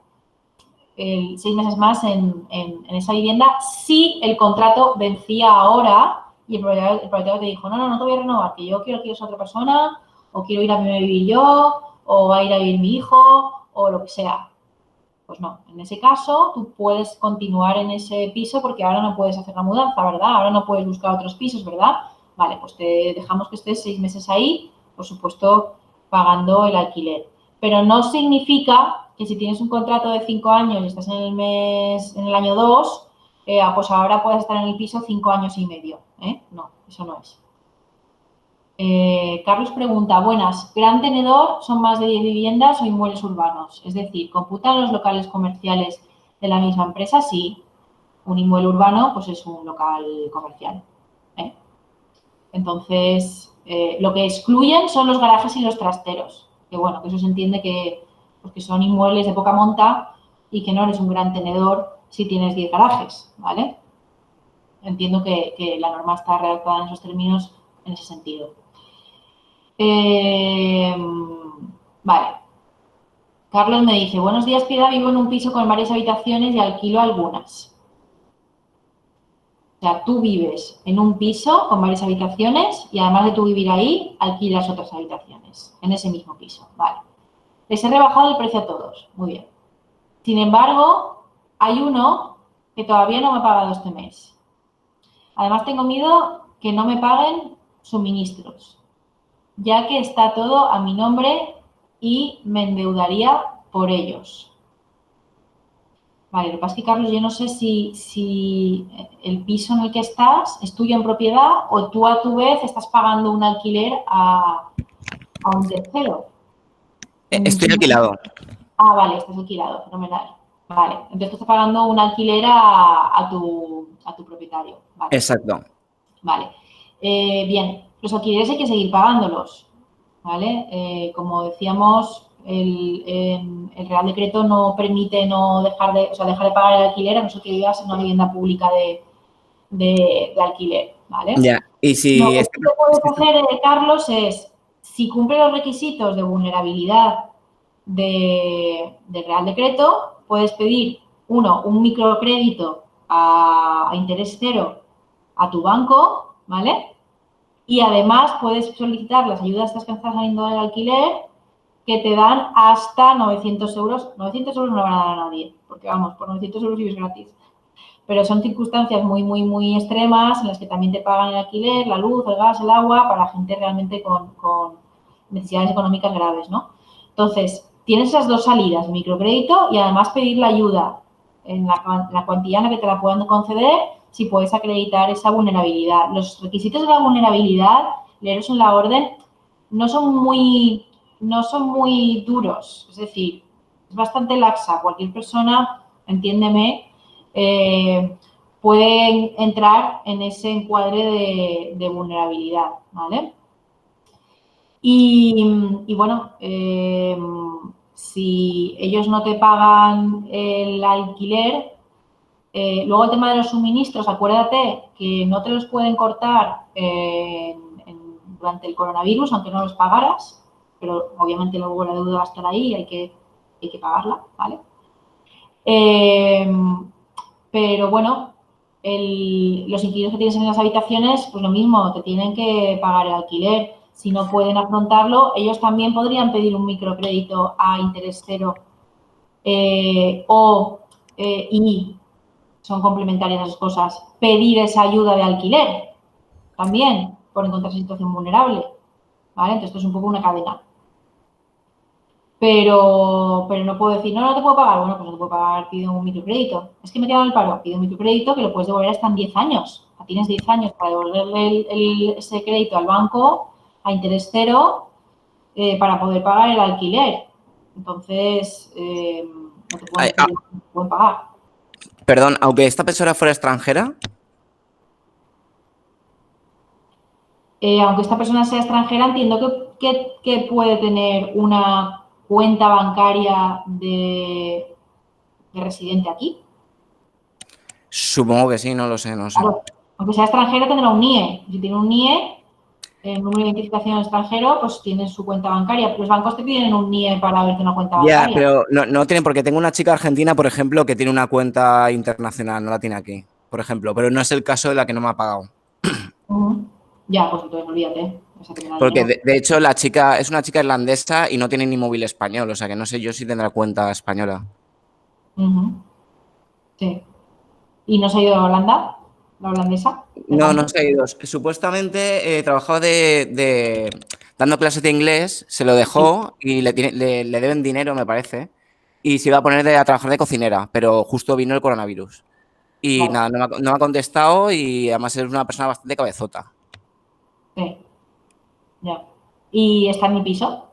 6 meses más en esa vivienda si el contrato vencía ahora y el propietario te dijo, no te voy a renovar, que yo quiero que a otra persona, o quiero ir a vivir yo, o va a ir a vivir mi hijo, o lo que sea. Pues no, en ese caso tú puedes continuar en ese piso porque ahora no puedes hacer la mudanza, ¿verdad? Ahora no puedes buscar otros pisos, ¿verdad? Vale, pues te dejamos que estés 6 meses ahí, por supuesto, pagando el alquiler. Pero no significa que si tienes un contrato de 5 años y estás en el año 2, pues ahora puedes estar en el piso 5 años y medio. No, eso no es. Carlos pregunta, buenas, ¿gran tenedor son más de 10 viviendas o inmuebles urbanos? Es decir, ¿computan los locales comerciales de la misma empresa? Sí, un inmueble urbano pues es un local comercial. Entonces, lo que excluyen son los garajes y los trasteros, que bueno, que eso se entiende que, pues que son inmuebles de poca monta y que no eres un gran tenedor si tienes 10 garajes, ¿vale? Entiendo que la norma está redactada en esos términos en ese sentido. Vale. Carlos me dice, buenos días, Piedad, vivo en un piso con varias habitaciones y alquilo algunas. O sea, tú vives en un piso con varias habitaciones y además de tú vivir ahí, alquilas otras habitaciones en ese mismo piso. Vale. Les he rebajado el precio a todos. Muy bien. Sin embargo, hay uno que todavía no me ha pagado este mes. Además, tengo miedo que no me paguen suministros, ya que está todo a mi nombre y me endeudaría por ellos. Vale, lo que pasa es que, Carlos, yo no sé si el piso en el que estás es tuyo en propiedad o tú a tu vez estás pagando un alquiler a un tercero. Estoy alquilado. Ah, vale, estás alquilado, fenomenal. Vale, entonces tú estás pagando un alquiler a tu propietario. Vale. Exacto. Vale. Bien, los alquileres hay que seguir pagándolos, ¿vale? Como decíamos, el Real Decreto no permite dejar de pagar el alquiler a no ser que vivas en una vivienda pública de alquiler, ¿vale? Ya, y si... Lo que tú puedes hacer, Carlos, es, si cumple los requisitos de vulnerabilidad del Real Decreto, puedes pedir, un microcrédito a interés cero a tu banco, ¿vale? Y además puedes solicitar las ayudas estas que están saliendo del alquiler que te dan hasta 900 euros. 900 euros no le van a dar a nadie, porque vamos, por 900 euros vives gratis. Pero son circunstancias muy, muy, muy extremas en las que también te pagan el alquiler, la luz, el gas, el agua, para gente realmente con necesidades económicas graves, ¿no? Entonces, tienes esas dos salidas, microcrédito y además pedir la ayuda en la cuantía en la que te la puedan conceder si puedes acreditar esa vulnerabilidad. Los requisitos de la vulnerabilidad, leeros en la orden, no son muy duros, es decir, es bastante laxa. Cualquier persona, entiéndeme, puede entrar en ese encuadre de vulnerabilidad, ¿vale? Y bueno, si ellos no te pagan el alquiler, luego el tema de los suministros, acuérdate que no te los pueden cortar durante el coronavirus, aunque no los pagaras, pero obviamente luego la deuda va a estar ahí y hay que pagarla, ¿vale? Pero bueno, los inquilinos que tienes en las habitaciones, pues lo mismo, te tienen que pagar el alquiler. Si no pueden afrontarlo, ellos también podrían pedir un microcrédito a interés cero y son complementarias esas cosas. Pedir esa ayuda de alquiler también por encontrarse en situación vulnerable, ¿vale? Entonces, esto es un poco una cadena. Pero no puedo decir, no te puedo pagar. Bueno, pues no te puedo pagar, pido un microcrédito. Es que me he quedado en el paro, pido un microcrédito que lo puedes devolver hasta en 10 años. Tienes 10 años para devolverle ese crédito al banco a interés cero para poder pagar el alquiler. Entonces, no te puedo decir, no te puedo pagar. Perdón, aunque esta persona fuera extranjera. Aunque esta persona sea extranjera, entiendo que puede tener una cuenta bancaria de residente aquí. Supongo que sí, no lo sé, no sé. Claro, aunque sea extranjero, tendrá un NIE. Si tiene un NIE, el número de identificación extranjero, pues tiene su cuenta bancaria. Los bancos te piden un NIE para abrirte una cuenta bancaria. Ya, pero no tienen, porque tengo una chica argentina, por ejemplo, que tiene una cuenta internacional, no la tiene aquí, por ejemplo, pero no es el caso de la que no me ha pagado. Ya, pues entonces olvídate. Porque de hecho la chica es una chica irlandesa y no tiene ni móvil español, o sea que no sé yo si tendrá cuenta española. Sí. ¿Y no se ha ido a Holanda? ¿La holandesa? No se ha ido. Supuestamente trabajaba dando clases de inglés, se lo dejó y le deben dinero, me parece, y se iba a poner a trabajar de cocinera, pero justo vino el coronavirus. Y nada, no me ha contestado y además es una persona bastante cabezota. Sí, ya. ¿Y está en mi piso?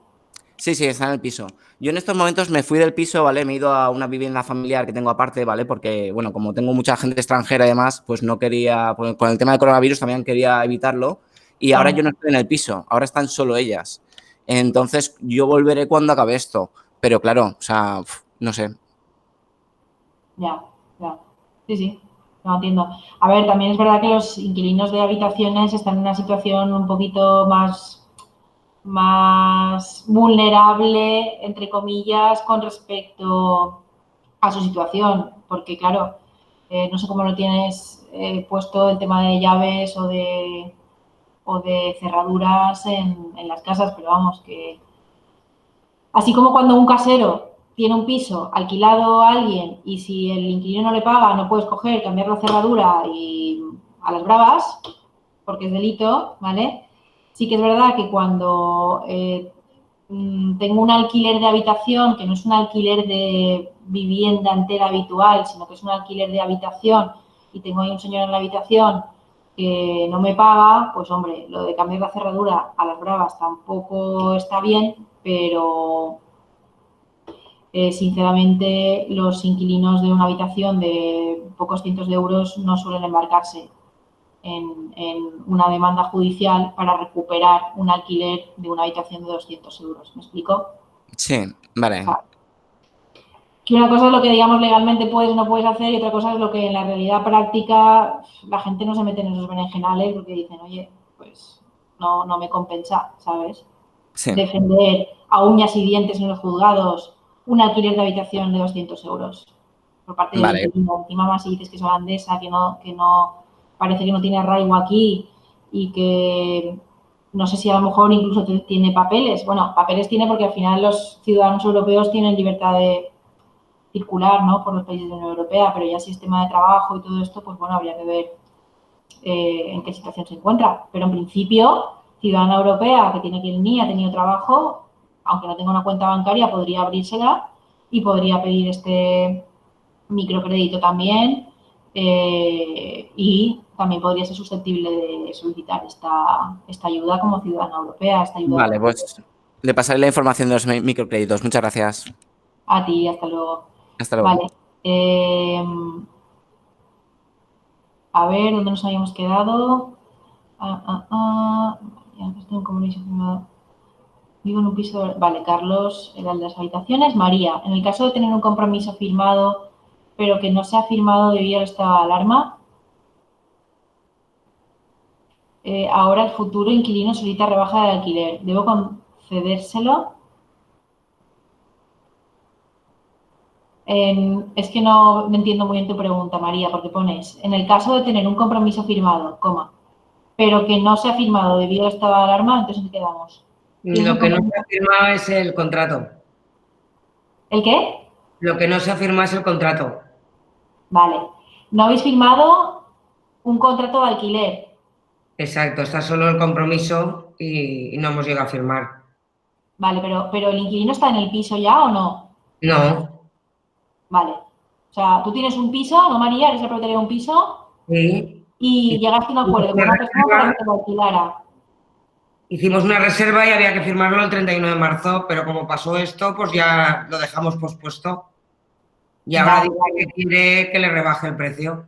Sí, está en el piso. Yo en estos momentos me fui del piso, ¿vale? Me he ido a una vivienda familiar que tengo aparte, ¿vale? Porque, bueno, como tengo mucha gente extranjera y demás, pues no quería, pues con el tema del coronavirus también quería evitarlo. Y ahora yo no estoy en el piso, ahora están solo ellas. Entonces yo volveré cuando acabe esto. Pero claro, o sea, no sé. Ya. Sí. No entiendo. A ver, también es verdad que los inquilinos de habitaciones están en una situación un poquito más vulnerable, entre comillas, con respecto a su situación. Porque, claro, no sé cómo lo tienes puesto el tema de llaves o de cerraduras en las casas, pero vamos, que así como cuando un casero tiene un piso alquilado a alguien y si el inquilino no le paga, no puedes coger, cambiar la cerradura y a las bravas, porque es delito, ¿vale? Sí que es verdad que cuando tengo un alquiler de habitación, que no es un alquiler de vivienda entera habitual, sino que es un alquiler de habitación y tengo ahí un señor en la habitación que no me paga, pues hombre, lo de cambiar la cerradura a las bravas tampoco está bien, pero sinceramente los inquilinos de una habitación de pocos cientos de euros no suelen embarcarse en una demanda judicial para recuperar un alquiler de una habitación de 200 euros. ¿Me explico? Sí, vale. O sea, que una cosa es lo que, digamos, legalmente puedes o no puedes hacer y otra cosa es lo que en la realidad práctica la gente no se mete en esos berenjenales porque dicen, oye, pues no me compensa, ¿sabes? Sí. Defender a uñas y dientes en los juzgados un alquiler de habitación de 200 euros por parte del inquilino. Encima más si dices que es holandesa, que no parece que no tiene arraigo aquí y que no sé si a lo mejor incluso tiene papeles. Bueno, papeles tiene porque al final los ciudadanos europeos tienen libertad de circular, ¿no?, por los países de la Unión Europea, pero ya sistema de trabajo y todo esto, pues bueno, habría que ver en qué situación se encuentra. Pero en principio, ciudadana europea que tiene que el NIE, ha tenido trabajo, aunque no tenga una cuenta bancaria, podría abrírsela y podría pedir este microcrédito también y también podría ser susceptible de solicitar esta ayuda como ciudadana europea. Esta ayuda Vale, pues le pasaré la información de los microcréditos. Muchas gracias. A ti, hasta luego. Hasta luego. Vale. A ver, ¿dónde nos habíamos quedado? Estoy en compromiso firmado. Vivo en un piso. Vale, Carlos era el de las habitaciones. María, en el caso de tener un compromiso firmado, pero que no se ha firmado debido a esta alarma, ahora el futuro inquilino solicita rebaja de alquiler. ¿Debo concedérselo? Es que no entiendo muy bien tu pregunta, María, porque pones, en el caso de tener un compromiso firmado, pero que no se ha firmado debido a esta alarma, entonces ¿en qué quedamos? Lo que no se ha firmado es el contrato. ¿El qué? Lo que no se ha firmado es el contrato. Vale. no habéis firmado un contrato de alquiler. Exacto, está solo el compromiso y no hemos llegado a firmar. Vale, pero ¿el inquilino está en el piso ya o no? No, Vale. O sea, tú tienes un piso, ¿no, María? Eres la propietaria de un piso sí. y llegaste a un acuerdo con una persona para que te lo alquilara. Hicimos una reserva y había que firmarlo el 31 de marzo, pero como pasó esto, pues ya lo dejamos pospuesto. Y ahora Vale, dice vale. que quiere que le rebaje el precio.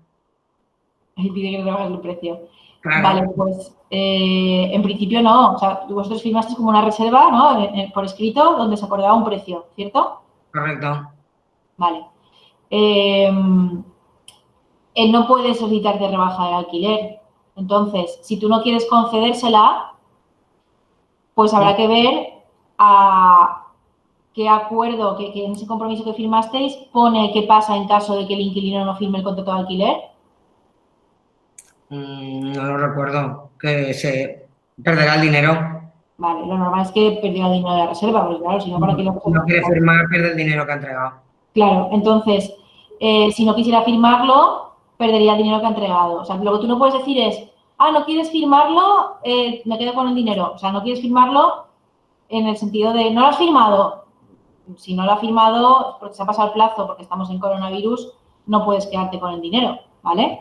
Y pide que te rebajes el precio. Claro. Vale, pues en principio no. O sea, vosotros firmasteis como una reserva, ¿no? Por escrito, donde se acordaba un precio, ¿cierto? Correcto. Vale. Él no puede solicitarte rebaja de alquiler. Entonces, si tú no quieres concedérsela, pues habrá que ver a qué acuerdo, que en ese compromiso que firmasteis pone qué pasa en caso de que el inquilino no firme el contrato de alquiler. No lo recuerdo, que se perderá el dinero. Vale, lo normal es que perdiera el dinero de la reserva, porque claro, si no, ¿para qué lo No quiere firmar, pierde el dinero que ha entregado. Claro, entonces, si no quisiera firmarlo, perdería el dinero que ha entregado. O sea, lo que tú no puedes decir es, no quieres firmarlo, me quedo con el dinero. O sea, no quieres firmarlo en el sentido de, no lo has firmado. Si no lo ha firmado, porque se ha pasado el plazo, porque estamos en coronavirus, no puedes quedarte con el dinero, ¿vale?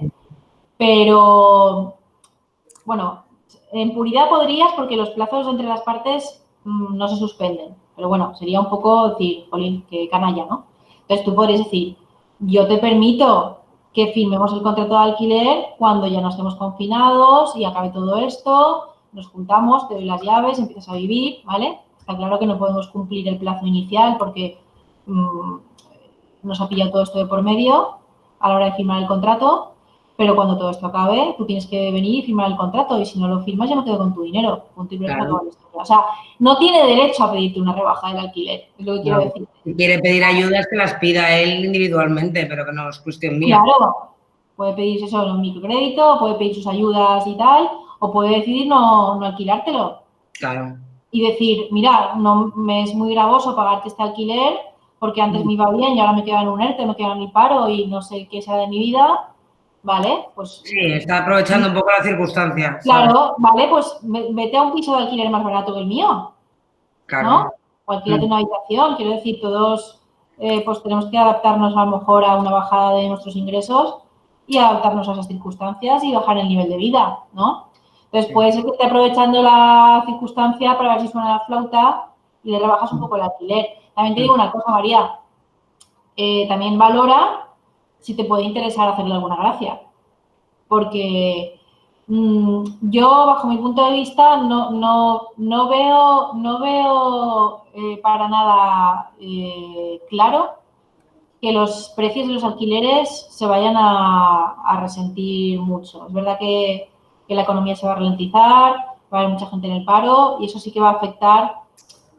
Pero, bueno, en puridad podrías porque los plazos entre las partes no se suspenden. Pero bueno, sería un poco decir, jolín, qué canalla, ¿no? Entonces tú podrías decir, yo te permito que firmemos el contrato de alquiler cuando ya no estemos confinados y acabe todo esto, nos juntamos, te doy las llaves, empiezas a vivir, ¿vale? Está claro que no podemos cumplir el plazo inicial porque nos ha pillado todo esto de por medio a la hora de firmar el contrato, pero cuando todo esto acabe, tú tienes que venir y firmar el contrato y si no lo firmas, yo me quedo con tu dinero. Punto y Claro. o sea, no tiene derecho a pedirte una rebaja del alquiler, es lo que quiero decir. Si quiere pedir ayudas, que las pida él individualmente, pero que no es cuestión mía. Claro, puede pedirse solo un microcrédito, puede pedir sus ayudas y tal, o puede decidir no alquilártelo. Claro. Y decir, mira, no me es muy gravoso pagarte este alquiler porque antes me iba bien y ahora me quedo en un ERTE, me quedo en el paro y no sé qué será de mi vida, ¿vale? Pues Sí, está aprovechando un poco la circunstancia. claro, ¿sabes? vale, pues vete a un piso de alquiler más barato que el mío, Claro. ¿no? O alquílate una habitación, quiero decir, todos pues tenemos que adaptarnos a lo mejor a una bajada de nuestros ingresos y adaptarnos a esas circunstancias y bajar el nivel de vida, ¿no? Entonces puede ser que esté aprovechando la circunstancia para ver si suena la flauta y le rebajas un poco el alquiler. También te digo una cosa, María, también valora si te puede interesar hacerle alguna gracia, porque yo, bajo mi punto de vista, no veo para nada claro que los precios de los alquileres se vayan a resentir mucho. Es verdad que la economía se va a ralentizar, va a haber mucha gente en el paro y eso sí que va a afectar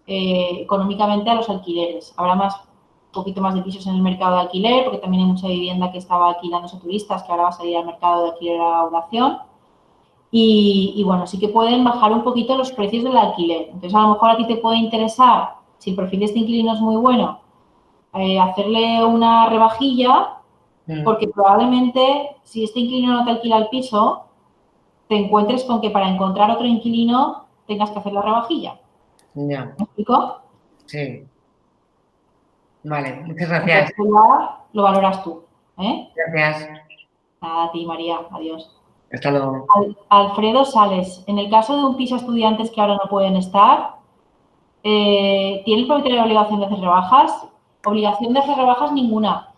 económicamente a los alquileres. Habrá un poquito más de pisos en el mercado de alquiler, porque también hay mucha vivienda que estaba alquilándose a turistas, que ahora va a salir al mercado de alquiler a oración. Y bueno, sí que pueden bajar un poquito los precios del alquiler. Entonces, a lo mejor a ti te puede interesar, si el perfil de este inquilino es muy bueno, hacerle una rebajilla, porque probablemente si este inquilino no te alquila el piso, te encuentres con que para encontrar otro inquilino tengas que hacer la rebajilla. Ya. ¿Me explico? Sí. Vale, muchas gracias. Entonces, ya lo valoras tú. Gracias. Nada, a ti, María. Adiós. Hasta luego. Alfredo Sales, en el caso de un piso a estudiantes que ahora no pueden estar, ¿tiene el propietario la obligación de hacer rebajas? Obligación de hacer rebajas ninguna.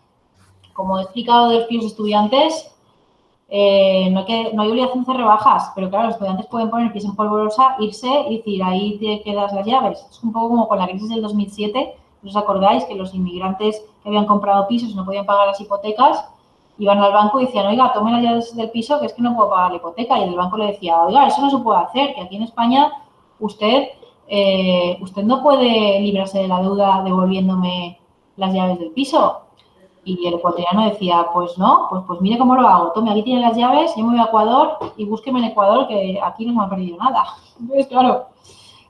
Como he explicado de los pisos estudiantes, no hay obligación de hacer rebajas, pero claro, los estudiantes pueden poner pies en polvorosa, irse y decir, ahí te quedas las llaves. Es un poco como con la crisis del 2007, ¿no os acordáis? Que los inmigrantes que habían comprado pisos y no podían pagar las hipotecas, iban al banco y decían, oiga, tome las llaves del piso, que es que no puedo pagar la hipoteca. Y el banco le decía, oiga, eso no se puede hacer, que aquí en España usted no puede librarse de la deuda devolviéndome las llaves del piso. Y el ecuatoriano decía, pues no, pues mire cómo lo hago. Tome, aquí tiene las llaves, yo me voy a Ecuador y búsqueme en Ecuador, que aquí no me ha perdido nada. Entonces, claro,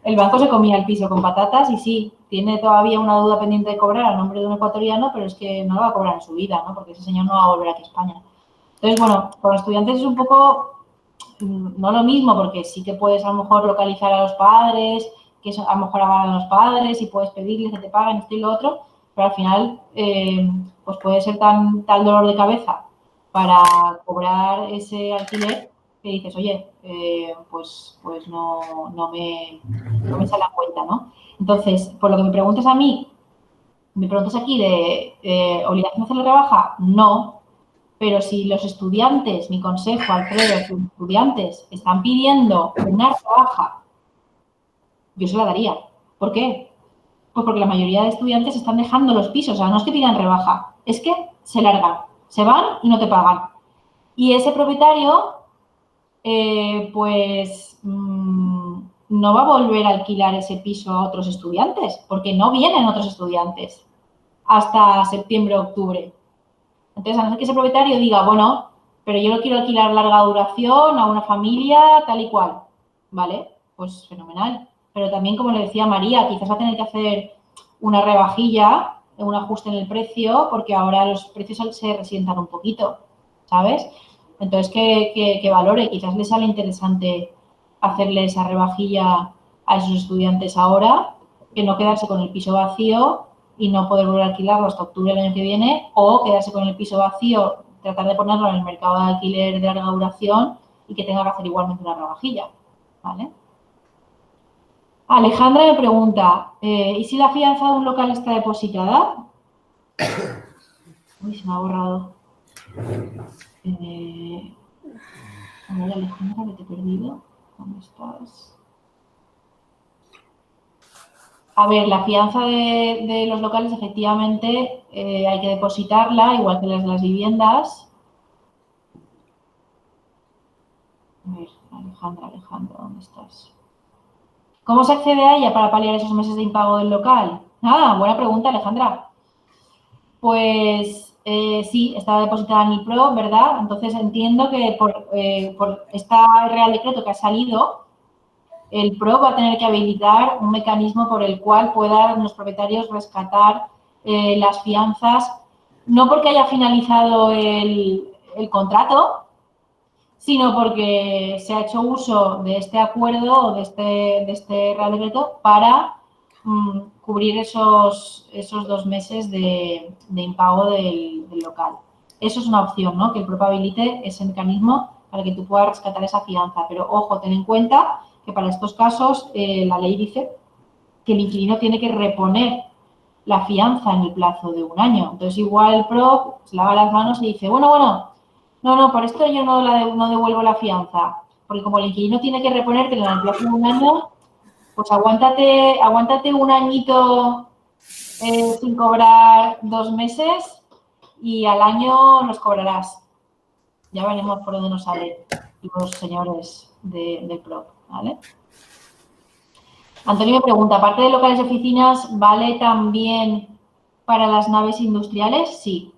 el banco se comía el piso con patatas y sí, tiene todavía una deuda pendiente de cobrar a nombre de un ecuatoriano, pero es que no lo va a cobrar en su vida, ¿no? Porque ese señor no va a volver aquí a España. Entonces, bueno, con estudiantes es un poco no lo mismo, porque sí que puedes a lo mejor localizar a los padres, que eso, a lo mejor avalan a los padres y puedes pedirles que te paguen esto y lo otro, pero al final pues puede ser tal dolor de cabeza para cobrar ese alquiler que dices, oye, pues no me sale a cuenta, ¿no? Entonces, por lo que me preguntas a mí, me preguntas aquí de obligación de hacer la rebaja, no, pero si los estudiantes, mi consejo, Alfredo, si los estudiantes están pidiendo una rebaja, yo se la daría. ¿Por qué? Pues porque la mayoría de estudiantes están dejando los pisos, o sea, no es que pidan rebaja, es que se largan, se van y no te pagan. Y ese propietario, pues no va a volver a alquilar ese piso a otros estudiantes, porque no vienen otros estudiantes hasta septiembre, octubre. Entonces, a no ser que ese propietario diga, bueno, pero yo lo quiero alquilar larga duración a una familia, tal y cual, ¿vale? Pues fenomenal. Pero también, como le decía María, quizás va a tener que hacer una rebajilla, un ajuste en el precio, porque ahora los precios se resientan un poquito, ¿sabes? Entonces, que valore, quizás le sale interesante hacerle esa rebajilla a esos estudiantes ahora, que no quedarse con el piso vacío y no poder volver a alquilarlo hasta octubre del año que viene, o quedarse con el piso vacío, tratar de ponerlo en el mercado de alquiler de larga duración y que tenga que hacer igualmente una rebajilla, ¿vale? Alejandra me pregunta, ¿y si la fianza de un local está depositada? Uy, se me ha borrado. A ver, Alejandra, que te he perdido. ¿Dónde estás? A ver, la fianza de los locales, efectivamente, hay que depositarla, igual que las viviendas. A ver, Alejandra, ¿dónde estás? ¿Cómo se accede a ella para paliar esos meses de impago del local? Ah, buena pregunta, Alejandra. Pues sí, está depositada en el PRO, ¿verdad? Entonces entiendo que por este Real Decreto que ha salido, el PRO va a tener que habilitar un mecanismo por el cual puedan los propietarios rescatar las fianzas, no porque haya finalizado el contrato, sino porque se ha hecho uso de este acuerdo o de este Real Decreto para cubrir esos 2 meses de impago del local. Eso es una opción, ¿no? Que el propio habilite ese mecanismo para que tú puedas rescatar esa fianza. Pero, ojo, ten en cuenta que para estos casos la ley dice que el inquilino tiene que reponer la fianza en el plazo de 1 año. Entonces, igual el PRO se lava las manos y dice, bueno, no, por esto yo no devuelvo la fianza. Porque como el inquilino tiene que reponértela en el plazo de 1 año, pues aguántate 1 añito sin cobrar 2 meses y al año los cobrarás. Ya veremos por dónde nos salen los señores del PRO, ¿vale? Antonio me pregunta, aparte de locales de oficinas, ¿vale también para las naves industriales? Sí.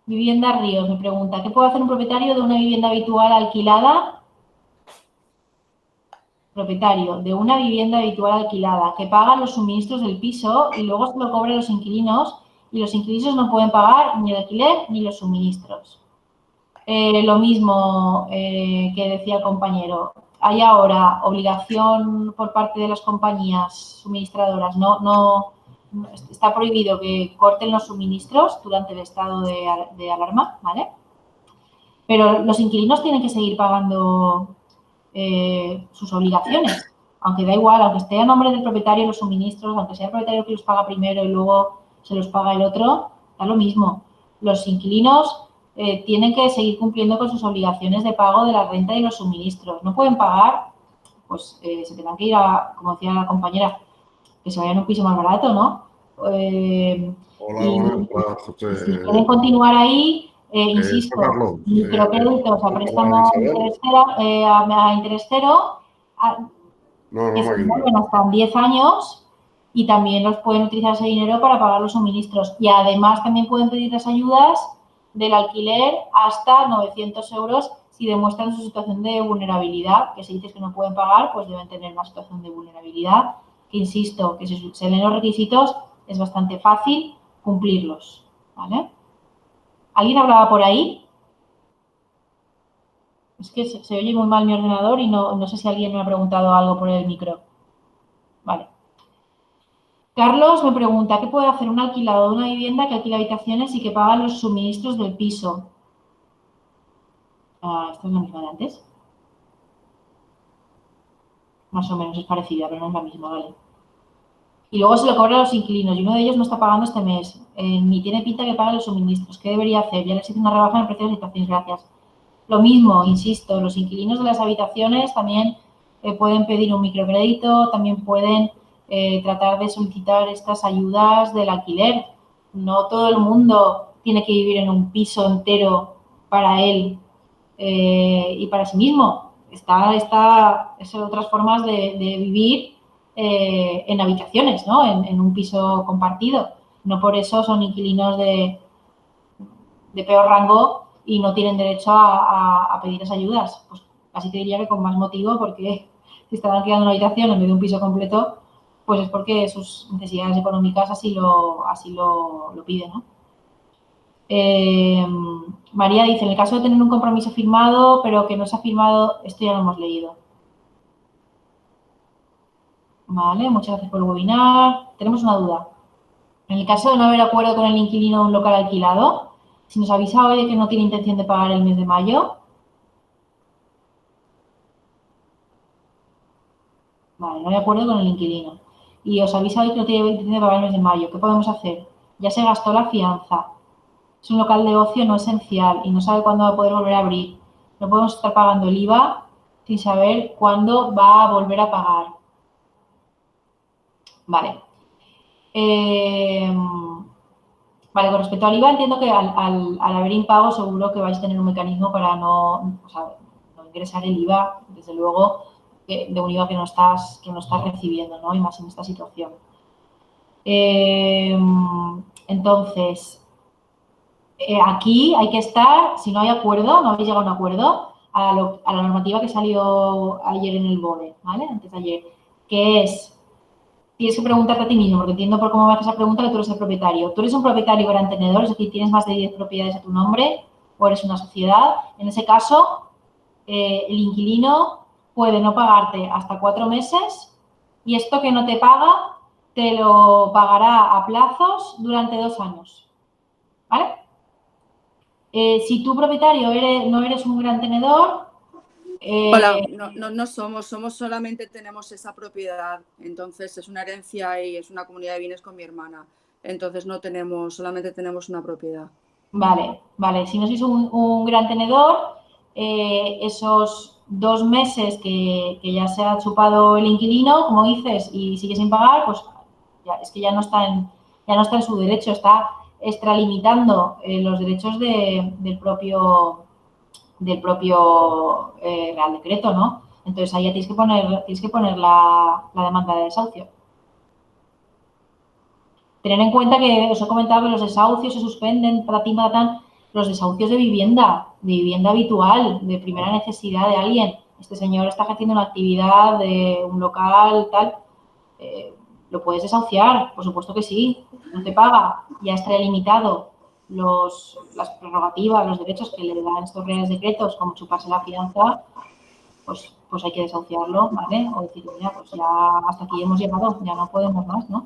Vivienda Ríos me pregunta, ¿qué puede hacer un propietario de una vivienda habitual alquilada? Propietario de una vivienda habitual alquilada que paga los suministros del piso y luego se lo cobra a los inquilinos y los inquilinos no pueden pagar ni el alquiler ni los suministros. Lo mismo que decía el compañero, hay ahora obligación por parte de las compañías suministradoras, no está prohibido que corten los suministros durante el estado de alarma, ¿vale? Pero los inquilinos tienen que seguir pagando sus obligaciones, aunque da igual, aunque esté a nombre del propietario los suministros, aunque sea el propietario que los paga primero y luego se los paga el otro, da lo mismo. Los inquilinos tienen que seguir cumpliendo con sus obligaciones de pago de la renta y los suministros. No pueden pagar, pues se tendrán que ir a, como decía la compañera, que se vayan a un piso más barato, ¿no? Hola, José. Si quieren continuar ahí, insisto, microcréditos a préstamo a interés cero, que se mueven hasta 10 años y también los pueden utilizar ese dinero para pagar los suministros. Y además también pueden pedir las ayudas del alquiler hasta 900 euros si demuestran su situación de vulnerabilidad, que si dices que no pueden pagar, pues deben tener una situación de vulnerabilidad, que insisto, que si se leen los requisitos es bastante fácil cumplirlos, ¿vale? ¿Alguien hablaba por ahí? Es que se oye muy mal mi ordenador y no sé si alguien me ha preguntado algo por el micro. Vale. Carlos me pregunta, ¿qué puede hacer un alquilado de una vivienda que alquila habitaciones y que paga los suministros del piso? ¿Esta es la misma de antes? Más o menos es parecida, pero no es la misma, vale. Y luego se lo cobra a los inquilinos y uno de ellos no está pagando este mes, ni tiene pinta que pague los suministros. ¿Qué debería hacer? Ya les hice una rebaja en el precio de las habitaciones, gracias. Lo mismo, insisto, los inquilinos de las habitaciones también pueden pedir un microcrédito, también pueden tratar de solicitar estas ayudas del alquiler. No todo el mundo tiene que vivir en un piso entero para él y para sí mismo. Son otras formas de vivir en habitaciones, ¿no? En un piso compartido. No por eso son inquilinos de peor rango y no tienen derecho a pedir esas ayudas. Pues casi te diría que con más motivo, porque si están alquilando una habitación en vez de un piso completo, pues es porque sus necesidades económicas así lo piden, ¿no? María dice, en el caso de tener un compromiso firmado, pero que no se ha firmado, esto ya lo hemos leído. Vale, muchas gracias por el webinar. Tenemos una duda. En el caso de no haber acuerdo con el inquilino de un local alquilado, si nos avisa hoy de que no tiene intención de pagar el mes de mayo, vale, no hay acuerdo con el inquilino, y os avisa hoy que no tiene intención de pagar el mes de mayo, ¿qué podemos hacer? Ya se gastó la fianza, es un local de ocio no esencial y no sabe cuándo va a poder volver a abrir. No podemos estar pagando el IVA sin saber cuándo va a volver a pagar. Vale. Vale, con respecto al IVA, entiendo que al haber impago seguro que vais a tener un mecanismo para no ingresar el IVA, desde luego, de un IVA que no estás recibiendo, ¿no? Y más en esta situación. Entonces, aquí hay que estar, si no hay acuerdo, no habéis llegado a un acuerdo, a la normativa que salió ayer en el BOE, ¿vale? Antes de ayer, que es... Tienes que preguntarte a ti mismo, porque entiendo por cómo me haces esa pregunta que tú eres el propietario. ¿Tú eres un propietario gran tenedor, es decir, tienes más de 10 propiedades a tu nombre o eres una sociedad? En ese caso, el inquilino puede no pagarte hasta 4 meses y esto que no te paga, te lo pagará a plazos durante 2 años. ¿Vale? Si tú, propietario, no eres un gran tenedor... Hola, no somos solamente tenemos esa propiedad, entonces es una herencia y es una comunidad de bienes con mi hermana, entonces solamente tenemos una propiedad. Vale, si no sois un gran tenedor, esos 2 meses que ya se ha chupado el inquilino, como dices, y sigue sin pagar, pues es que ya no está en su derecho, está extralimitando los derechos del propio Real Decreto, ¿no? Entonces ahí ya tienes que poner la demanda de desahucio. Tener en cuenta que os he comentado que los desahucios se suspenden, los desahucios de vivienda habitual, de primera necesidad de alguien. Este señor está ejerciendo una actividad de un local, tal, ¿lo puedes desahuciar? Por supuesto que sí, no te paga, ya está limitado las prerrogativas, los derechos que le dan estos reales decretos, como chuparse la fianza, pues hay que desahuciarlo, ¿vale? O decir, mira, pues ya hasta aquí hemos llegado, ya no podemos más, ¿no?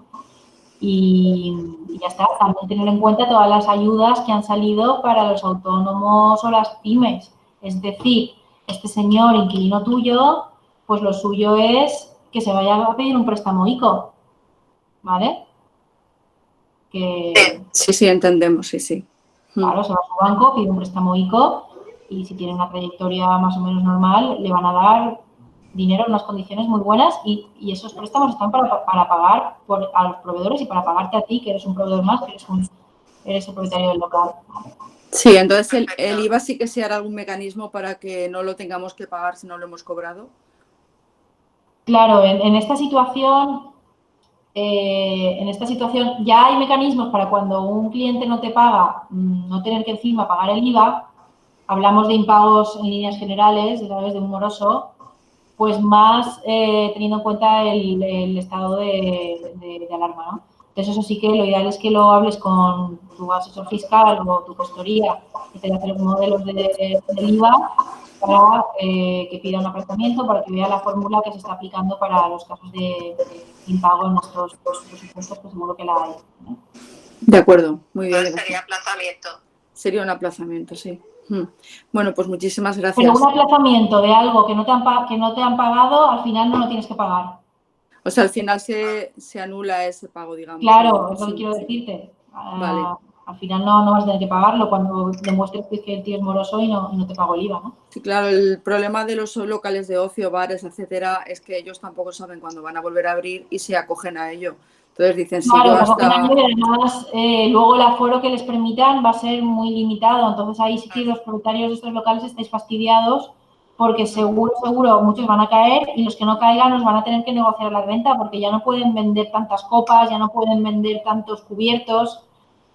Y ya está, también tener en cuenta todas las ayudas que han salido para los autónomos o las pymes. Es decir, este señor inquilino tuyo, pues lo suyo es que se vaya a pedir un préstamo ICO, ¿vale? Sí, entendemos, sí. Claro, se va a su banco, pide un préstamo ICO y si tiene una trayectoria más o menos normal, le van a dar dinero en unas condiciones muy buenas y esos préstamos están para pagar a los proveedores y para pagarte a ti, que eres un proveedor más, que eres el propietario del local. Sí, entonces el IVA sí que se hará algún mecanismo para que no lo tengamos que pagar si no lo hemos cobrado. Claro, en esta situación ya hay mecanismos para cuando un cliente no te paga, no tener que encima pagar el IVA. Hablamos de impagos en líneas generales, a través de un moroso, pues más teniendo en cuenta el estado de alarma, ¿no? Entonces, eso sí que lo ideal es que lo hables con tu asesor fiscal o tu gestoría, que te hace los modelos del IVA para que pida un aplazamiento para que vea la fórmula que se está aplicando para los casos de impago en nuestros presupuestos, que seguro que la hay, ¿no? De acuerdo, muy bien. Sería aplazamiento. Sería un aplazamiento, sí. Bueno, pues muchísimas gracias. Pero un aplazamiento de algo que no te han pagado, al final no lo tienes que pagar. O sea, al final se anula ese pago, digamos. Claro, es lo que Sí, quiero sí. decirte. Vale. Al final no vas a tener que pagarlo cuando demuestres que el tío es moroso y no te pagó el IVA, ¿no? Sí, claro, el problema de los locales de ocio, bares, etcétera, es que ellos tampoco saben cuándo van a volver a abrir y se acogen a ello. Entonces dicen, si Claro, yo hasta... además, luego el aforo que les permitan va a ser muy limitado. Entonces ahí sí que los propietarios de estos locales estáis fastidiados porque seguro, muchos van a caer y los que no caigan nos van a tener que negociar la renta porque ya no pueden vender tantas copas, ya no pueden vender tantos cubiertos.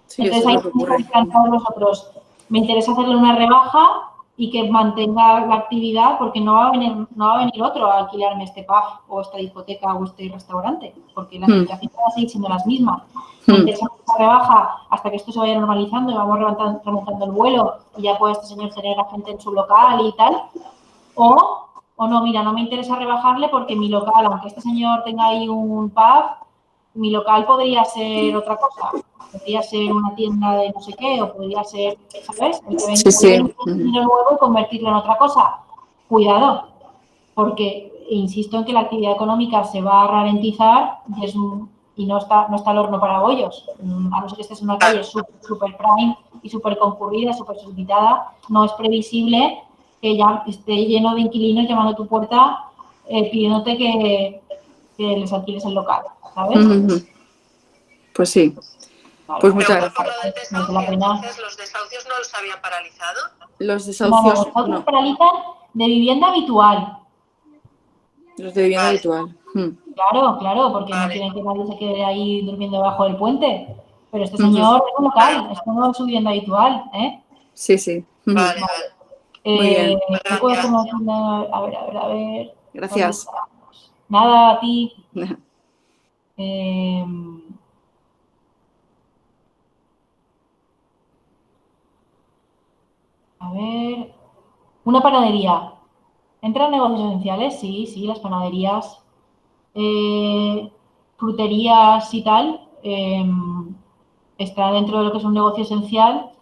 Sí, Entonces eso ahí es lo que ocurre. todos nosotros. Me interesa hacerle una rebaja y que mantenga la actividad porque no va a venir otro a alquilarme este pub o esta discoteca o este restaurante, porque las situaciones van a seguir siendo las mismas. Me interesa esa rebaja hasta que esto se vaya normalizando y vamos remontando el vuelo y ya puede este señor tener a gente en su local y tal. O no, mira, no me interesa rebajarle porque mi local, aunque este señor tenga ahí un pub, mi local podría ser otra cosa. Podría ser una tienda de no sé qué, o podría ser, ¿sabes? El que venga nuevo y convertirlo en otra cosa. Cuidado, porque insisto en que la actividad económica se va a ralentizar y no está el horno para bollos. A no ser que estés en una calle súper prime y súper concurrida, súper solicitada, no es previsible que ya esté lleno de inquilinos llamando a tu puerta pidiéndote que les alquiles el local, ¿sabes? Pues sí. Claro, Pues muchas gracias. Por lo del desahucio, entonces, ¿los desahucios no los habían paralizado? Los desahucios los desahucios paralizan de vivienda habitual. Los de vivienda habitual. Claro, porque no quieren que nadie se quede ahí durmiendo debajo del puente. Pero este señor es un local, esto no es su vivienda habitual, ¿eh? Sí, sí. Vale. Muy bien. A ver. Gracias. Nada, a ti. A ver. Una panadería. ¿Entran negocios esenciales? Sí, las panaderías. Fruterías y tal. Está dentro de lo que es un negocio esencial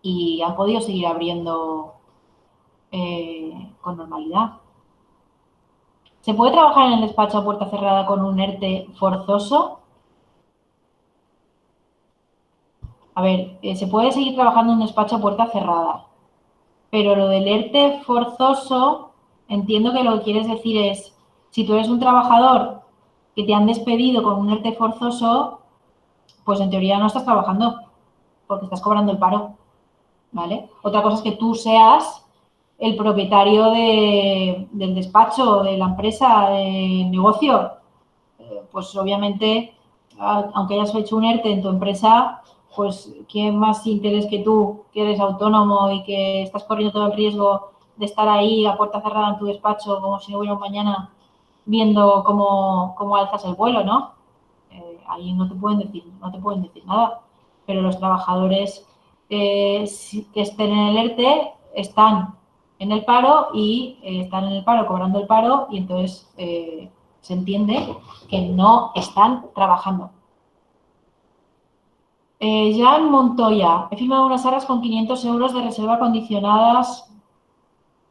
y han podido seguir abriendo con normalidad. ¿Se puede trabajar en el despacho a puerta cerrada con un ERTE forzoso? A ver, se puede seguir trabajando en un despacho a puerta cerrada, pero lo del ERTE forzoso, entiendo que lo que quieres decir es, si tú eres un trabajador que te han despedido con un ERTE forzoso, pues en teoría no estás trabajando, porque estás cobrando el paro, ¿vale? Otra cosa es que tú seas el propietario del despacho, de la empresa, del negocio. Pues obviamente, aunque hayas hecho un ERTE en tu empresa, pues ¿quién más interés que tú, que eres autónomo y que estás corriendo todo el riesgo de estar ahí a puerta cerrada en tu despacho como si no hubiera un mañana viendo cómo alzas el vuelo, ¿no? Ahí no te pueden decir nada. Pero los trabajadores que estén en el ERTE están en el paro y están en el paro cobrando el paro y entonces se entiende que no están trabajando. Jan Montoya, he firmado unas arras con 500 euros de reserva condicionadas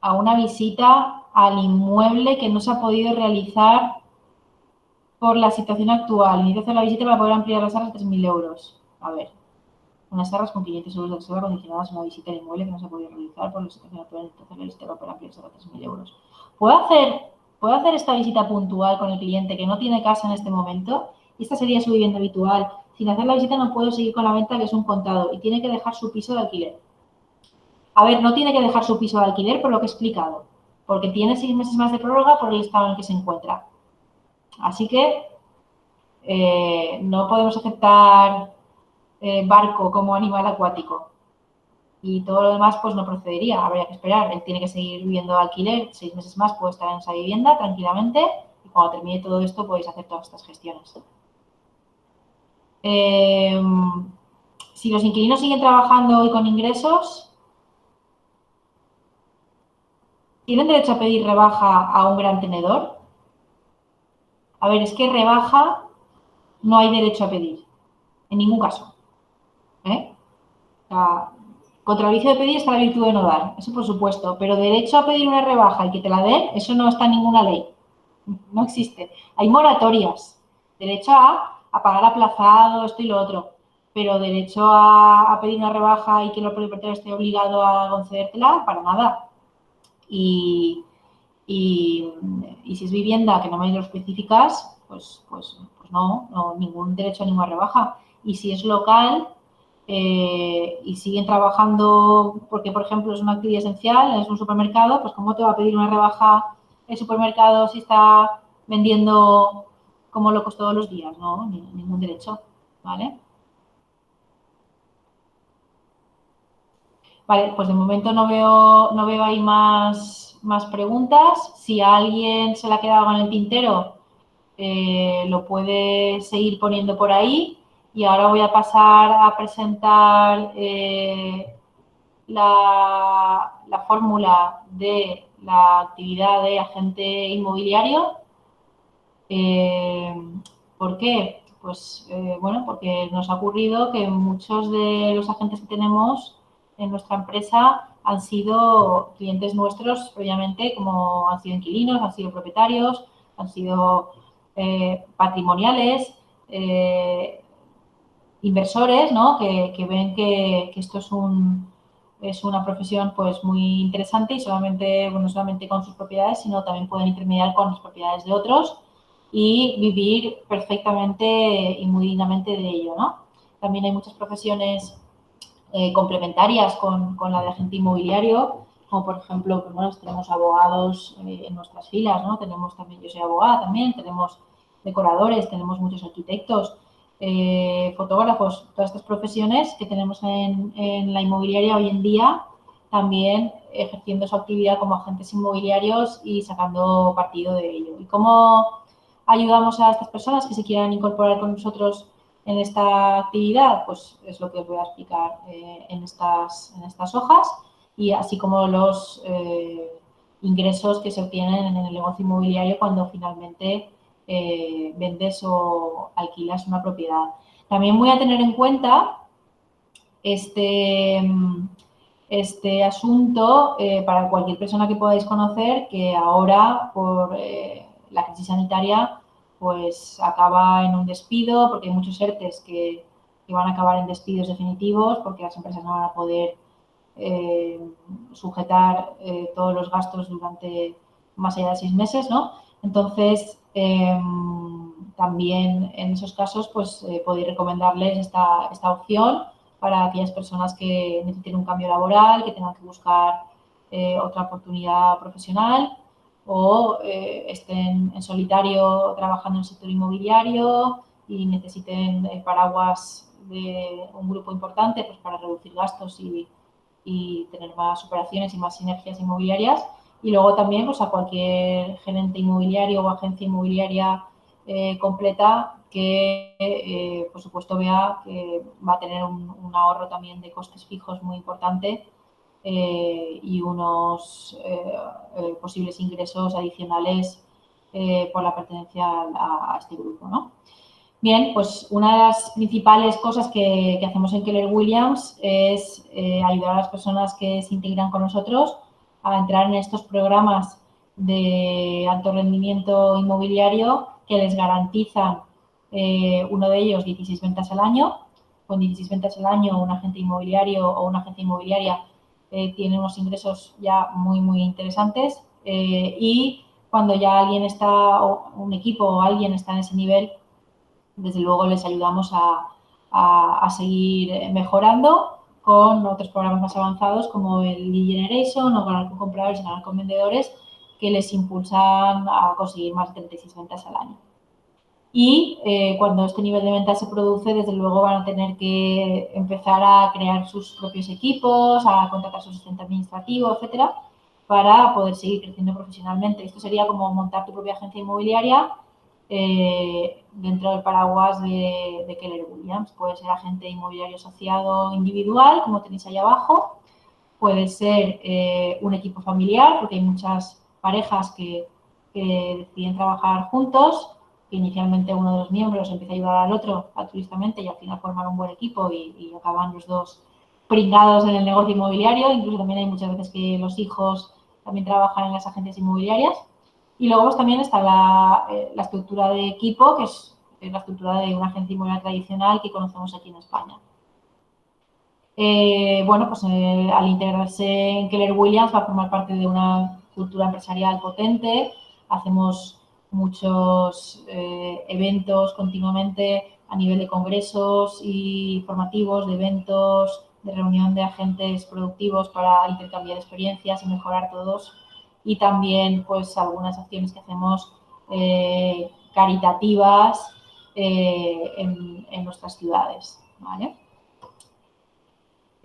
a una visita al inmueble que no se ha podido realizar por la situación actual. Necesito hacer la visita para poder ampliar las arras a 3.000 euros. A ver, unas arras con 500 euros de reserva condicionadas a una visita al inmueble que no se ha podido realizar por la situación actual. Necesito hacer la visita para poder ampliar las arras a 3.000 euros. ¿Puedo hacer esta visita puntual con el cliente que no tiene casa en este momento? Y esta sería su vivienda habitual. Sin hacer la visita no puedo seguir con la venta, que es un contado, y tiene que dejar su piso de alquiler. A ver, no tiene que dejar su piso de alquiler por lo que he explicado, porque tiene 6 meses más de prórroga por el estado en el que se encuentra. Así que no podemos aceptar barco como animal acuático. Y todo lo demás pues no procedería, habría que esperar. Él tiene que seguir viviendo de alquiler, 6 meses más puede estar en esa vivienda tranquilamente y cuando termine todo esto podéis hacer todas estas gestiones. Si los inquilinos siguen trabajando hoy con ingresos, ¿Tienen derecho a pedir rebaja a un gran tenedor? A ver, es que rebaja no hay derecho a pedir, en ningún caso. O sea, contra el vicio de pedir está la virtud de no dar, eso por supuesto, pero derecho a pedir una rebaja y que te la den, eso no está en ninguna ley, no existe. Hay moratorias, derecho a pagar aplazado, esto y lo otro, pero derecho a pedir una rebaja y que el propietario esté obligado a concedértela, para nada. Y si es vivienda que no me lo especificas, pues no, ningún derecho a ninguna rebaja. Y si es local y siguen trabajando, porque por ejemplo es una actividad esencial, es un supermercado, pues ¿cómo te va a pedir una rebaja el supermercado si está vendiendo como locos todos los días? No, ningún derecho, ¿vale? Vale, pues de momento no veo ahí más preguntas. Si a alguien se le ha quedado en el tintero, lo puede seguir poniendo por ahí. Y ahora voy a pasar a presentar la fórmula de la actividad de agente inmobiliario. ¿Por qué? Pues bueno, porque nos ha ocurrido que muchos de los agentes que tenemos en nuestra empresa han sido clientes nuestros previamente, como han sido inquilinos, han sido propietarios, han sido patrimoniales, inversores, ¿no? Que ven que esto es una profesión pues muy interesante y solamente, bueno, no solamente con sus propiedades, sino también pueden intermediar con las propiedades de otros y vivir perfectamente y muy dignamente de ello, ¿no? También hay muchas profesiones complementarias con la de agente inmobiliario, como por ejemplo, pues, bueno, tenemos abogados en nuestras filas, ¿no? Tenemos también, yo soy abogada también, tenemos decoradores, tenemos muchos arquitectos, fotógrafos, todas estas profesiones que tenemos en la inmobiliaria hoy en día, también ejerciendo su actividad como agentes inmobiliarios y sacando partido de ello. ¿Y cómo ayudamos a estas personas que se quieran incorporar con nosotros en esta actividad? Pues es lo que os voy a explicar en estas hojas, y así como los ingresos que se obtienen en el negocio inmobiliario cuando finalmente vendes o alquilas una propiedad. También voy a tener en cuenta este asunto para cualquier persona que podáis conocer que ahora por la crisis sanitaria pues acaba en un despido, porque hay muchos ERTEs que van a acabar en despidos definitivos porque las empresas no van a poder sujetar todos los gastos durante más allá de 6 meses, ¿no? Entonces, también en esos casos pues podéis recomendarles esta opción para aquellas personas que necesiten un cambio laboral, que tengan que buscar otra oportunidad profesional o estén en solitario trabajando en el sector inmobiliario y necesiten paraguas de un grupo importante pues, para reducir gastos y tener más operaciones y más sinergias inmobiliarias. Y luego también pues, a cualquier gerente inmobiliario o agencia inmobiliaria completa que, por supuesto, vea que va a tener un ahorro también de costes fijos muy importante y unos posibles ingresos adicionales por la pertenencia a este grupo, ¿no? Bien, pues una de las principales cosas que hacemos en Keller Williams es ayudar a las personas que se integran con nosotros a entrar en estos programas de alto rendimiento inmobiliario que les garantizan uno de ellos 16 ventas al año. Con 16 ventas al año un agente inmobiliario o una agencia inmobiliaria tiene unos ingresos ya muy, muy interesantes y cuando ya alguien está, o un equipo o alguien está en ese nivel, desde luego les ayudamos a seguir mejorando con otros programas más avanzados como el Lead Generation o ganar con compradores y ganar con vendedores que les impulsan a conseguir más de 36 ventas al año. Y cuando este nivel de ventas se produce, desde luego van a tener que empezar a crear sus propios equipos, a contratar su asistente administrativo, etcétera, para poder seguir creciendo profesionalmente. Esto sería como montar tu propia agencia inmobiliaria dentro del paraguas de Keller Williams. Puede ser agente inmobiliario asociado individual, como tenéis ahí abajo. puede ser un equipo familiar, porque hay muchas parejas que deciden trabajar juntos, que inicialmente uno de los miembros empieza a ayudar al otro altruistamente y al final forman un buen equipo y acaban los dos pringados en el negocio inmobiliario. Incluso también hay muchas veces que los hijos también trabajan en las agencias inmobiliarias. Y luego pues, también está la estructura de equipo, que es la estructura de una agencia inmobiliaria tradicional que conocemos aquí en España. Bueno, pues al integrarse en Keller Williams va a formar parte de una cultura empresarial potente. Hacemos muchos eventos continuamente a nivel de congresos y formativos, de eventos, de reunión de agentes productivos para intercambiar experiencias y mejorar todos. Y también, pues, algunas acciones que hacemos caritativas en nuestras ciudades, ¿vale?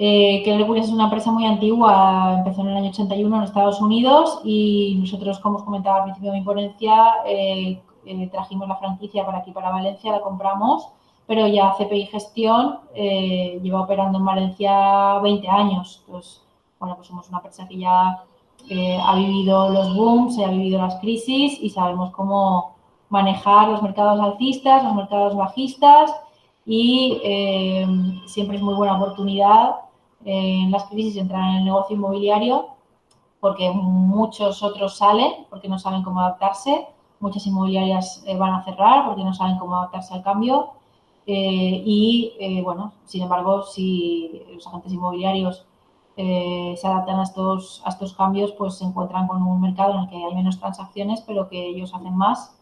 Keller Williams es una empresa muy antigua, empezó en el año 81 en Estados Unidos y nosotros, como os comentaba al principio de mi ponencia, trajimos la franquicia para aquí, para Valencia, la compramos, pero ya CPI Gestión lleva operando en Valencia 20 años. Entonces, bueno, pues somos una empresa que ya ha vivido los booms, ha vivido las crisis y sabemos cómo manejar los mercados alcistas, los mercados bajistas y siempre es muy buena oportunidad en las crisis entrar en el negocio inmobiliario porque muchos otros salen porque no saben cómo adaptarse, muchas inmobiliarias van a cerrar porque no saben cómo adaptarse al cambio bueno, sin embargo, si los agentes inmobiliarios se adaptan a estos cambios, pues se encuentran con un mercado en el que hay menos transacciones, pero que ellos hacen más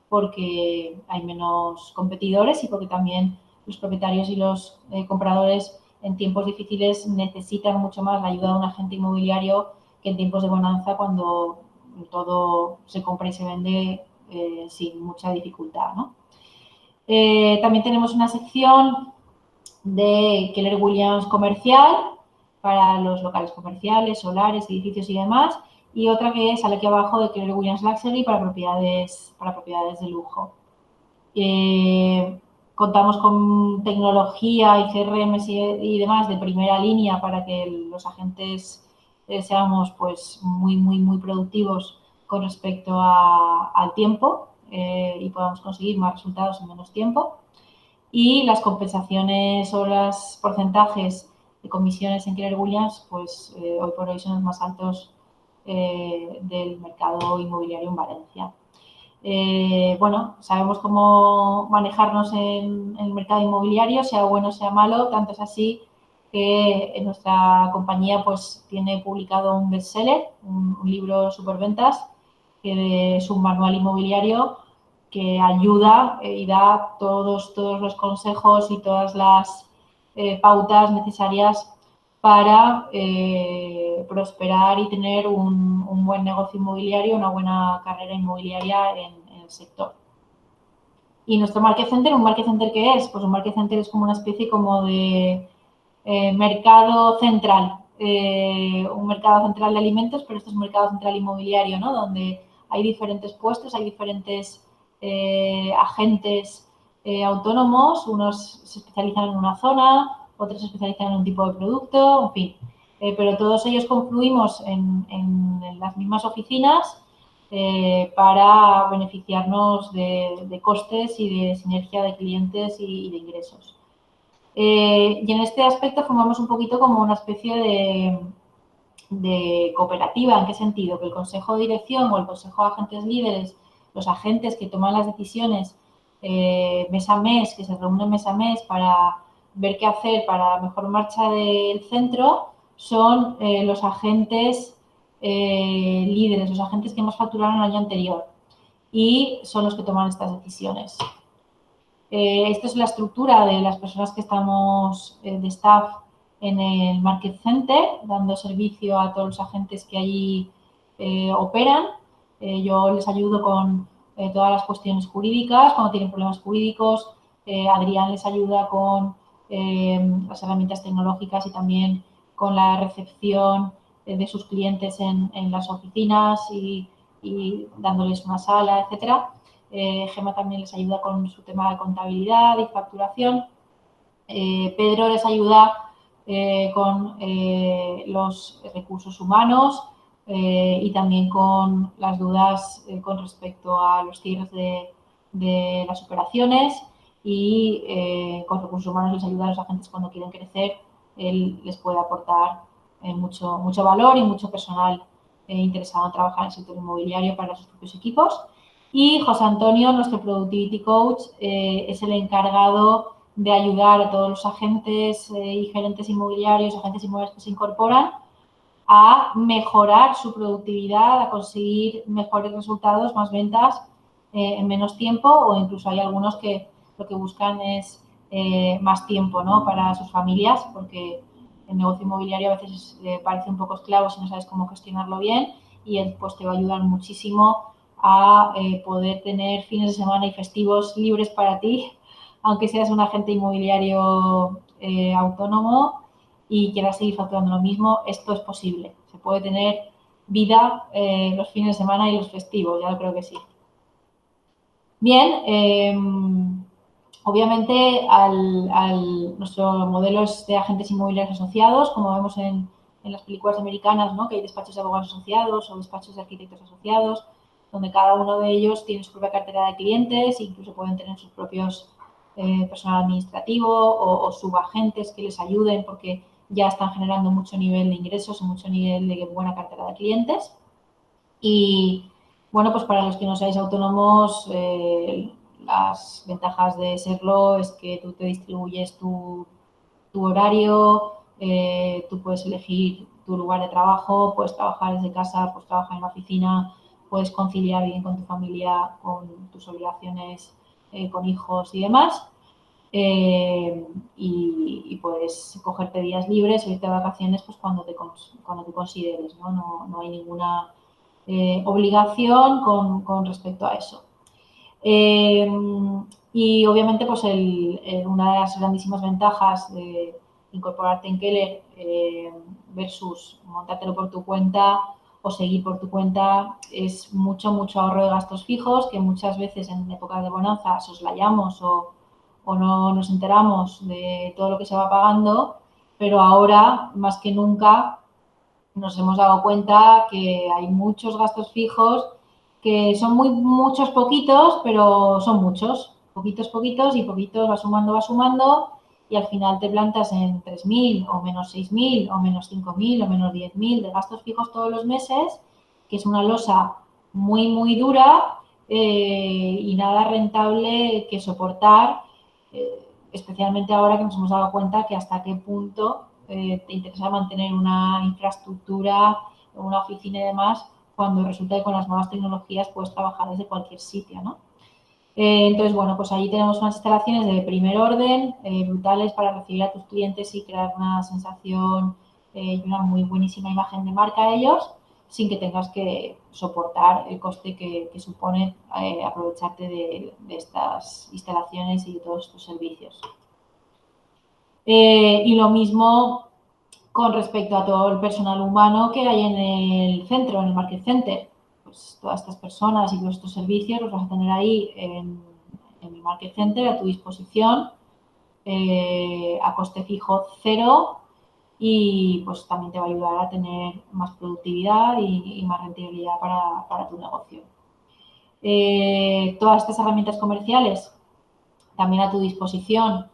porque hay menos competidores y porque también los propietarios y los compradores en tiempos difíciles necesitan mucho más la ayuda de un agente inmobiliario que en tiempos de bonanza cuando todo se compra y se vende sin mucha dificultad, ¿no? También tenemos una sección de Keller Williams comercial para los locales comerciales, solares, edificios y demás, y otra que sale aquí abajo de Keller Williams Luxury para propiedades de lujo. Contamos con tecnología y CRMs y demás de primera línea para que los agentes seamos pues muy productivos con respecto al tiempo y podamos conseguir más resultados en menos tiempo. Y las compensaciones o los porcentajes de comisiones en Keller Williams, pues hoy por hoy son los más altos del mercado inmobiliario en Valencia. Bueno, sabemos cómo manejarnos en el mercado inmobiliario, sea bueno, sea malo, tanto es así que en nuestra compañía pues tiene publicado un bestseller, un libro superventas, que es un manual inmobiliario que ayuda y da todos los consejos y todas las pautas necesarias para prosperar y tener un buen negocio inmobiliario, una buena carrera inmobiliaria en el sector. Y nuestro Market Center, ¿un Market Center qué es? Pues un Market Center es como una especie como de mercado central, un mercado central de alimentos, pero esto es un mercado central inmobiliario, ¿no? Donde hay diferentes puestos, hay diferentes agentes autónomos, unos se especializan en una zona, otros se especializan en un tipo de producto, en fin. Pero todos ellos confluimos en las mismas oficinas para beneficiarnos de costes y de sinergia de clientes y de ingresos. Y en este aspecto formamos un poquito como una especie de cooperativa. ¿En qué sentido? Que el consejo de dirección o el consejo de agentes líderes, los agentes que toman las decisiones mes a mes, que se reúnen mes a mes para ver qué hacer para la mejor marcha del centro, son los agentes líderes, los agentes que hemos facturado en el año anterior y son los que toman estas decisiones. Esta es la estructura de las personas que estamos de staff en el Market Center, dando servicio a todos los agentes que allí operan. Yo les ayudo con todas las cuestiones jurídicas, cuando tienen problemas jurídicos. Adrián les ayuda con las herramientas tecnológicas y también con la recepción de sus clientes en las oficinas y dándoles una sala, etcétera. Gemma también les ayuda con su tema de contabilidad y facturación. Pedro les ayuda con los recursos humanos y también con las dudas con respecto a los cierres de las operaciones y con recursos humanos les ayuda a los agentes cuando quieren crecer, él les puede aportar mucho valor y mucho personal interesado en trabajar en el sector inmobiliario para sus propios equipos. Y José Antonio, nuestro Productivity Coach, es el encargado de ayudar a todos los agentes y gerentes inmobiliarios, agentes inmobiliarios que se incorporan a mejorar su productividad, a conseguir mejores resultados, más ventas en menos tiempo, o incluso hay algunos que lo que buscan es más tiempo, ¿no?, para sus familias, porque el negocio inmobiliario a veces parece un poco esclavo si no sabes cómo gestionarlo bien, y él pues te va a ayudar muchísimo a poder tener fines de semana y festivos libres para ti, aunque seas un agente inmobiliario autónomo y quieras seguir facturando lo mismo. Esto es posible. Se puede tener vida los fines de semana y los festivos, ya lo creo que sí. Bien, obviamente nuestro modelo es de agentes inmobiliarios asociados, como vemos en las películas americanas, ¿no?, que hay despachos de abogados asociados o despachos de arquitectos asociados, donde cada uno de ellos tiene su propia cartera de clientes, incluso pueden tener sus propios personal administrativo o subagentes que les ayuden porque ya están generando mucho nivel de ingresos y mucho nivel de buena cartera de clientes. Y, bueno, pues para los que no seáis autónomos, las ventajas de serlo es que tú te distribuyes tu horario, tú puedes elegir tu lugar de trabajo, puedes trabajar desde casa, puedes trabajar en la oficina, puedes conciliar bien con tu familia, con tus obligaciones, con hijos y demás. Y puedes cogerte días libres o irte de vacaciones pues cuando te consideres, ¿no? No hay ninguna obligación con respecto a eso. Y obviamente pues una de las grandísimas ventajas de incorporarte en Keller versus montártelo por tu cuenta o seguir por tu cuenta es mucho ahorro de gastos fijos, que muchas veces en épocas de bonanza soslayamos o no nos enteramos de todo lo que se va pagando, pero ahora más que nunca nos hemos dado cuenta que hay muchos gastos fijos que son muchos poquitos, pero son muchos, poquitos y poquitos va sumando y al final te plantas en 3.000 o menos 6.000 o menos 5.000 o menos 10.000 de gastos fijos todos los meses, que es una losa muy dura y nada rentable que soportar, especialmente ahora que nos hemos dado cuenta que hasta qué punto te interesa mantener una infraestructura, una oficina y demás, cuando resulta que con las nuevas tecnologías puedes trabajar desde cualquier sitio, ¿no? Entonces, bueno, pues allí tenemos unas instalaciones de primer orden, brutales para recibir a tus clientes y crear una sensación y una muy buenísima imagen de marca a ellos, sin que tengas que soportar el coste que supone aprovecharte de estas instalaciones y de todos estos servicios. Y lo mismo con respecto a todo el personal humano que hay en el centro, en el Market Center. Pues todas estas personas y todos estos servicios los vas a tener ahí en el Market Center a tu disposición a coste fijo cero y pues también te va a ayudar a tener más productividad y más rentabilidad para tu negocio. Todas estas herramientas comerciales también a tu disposición,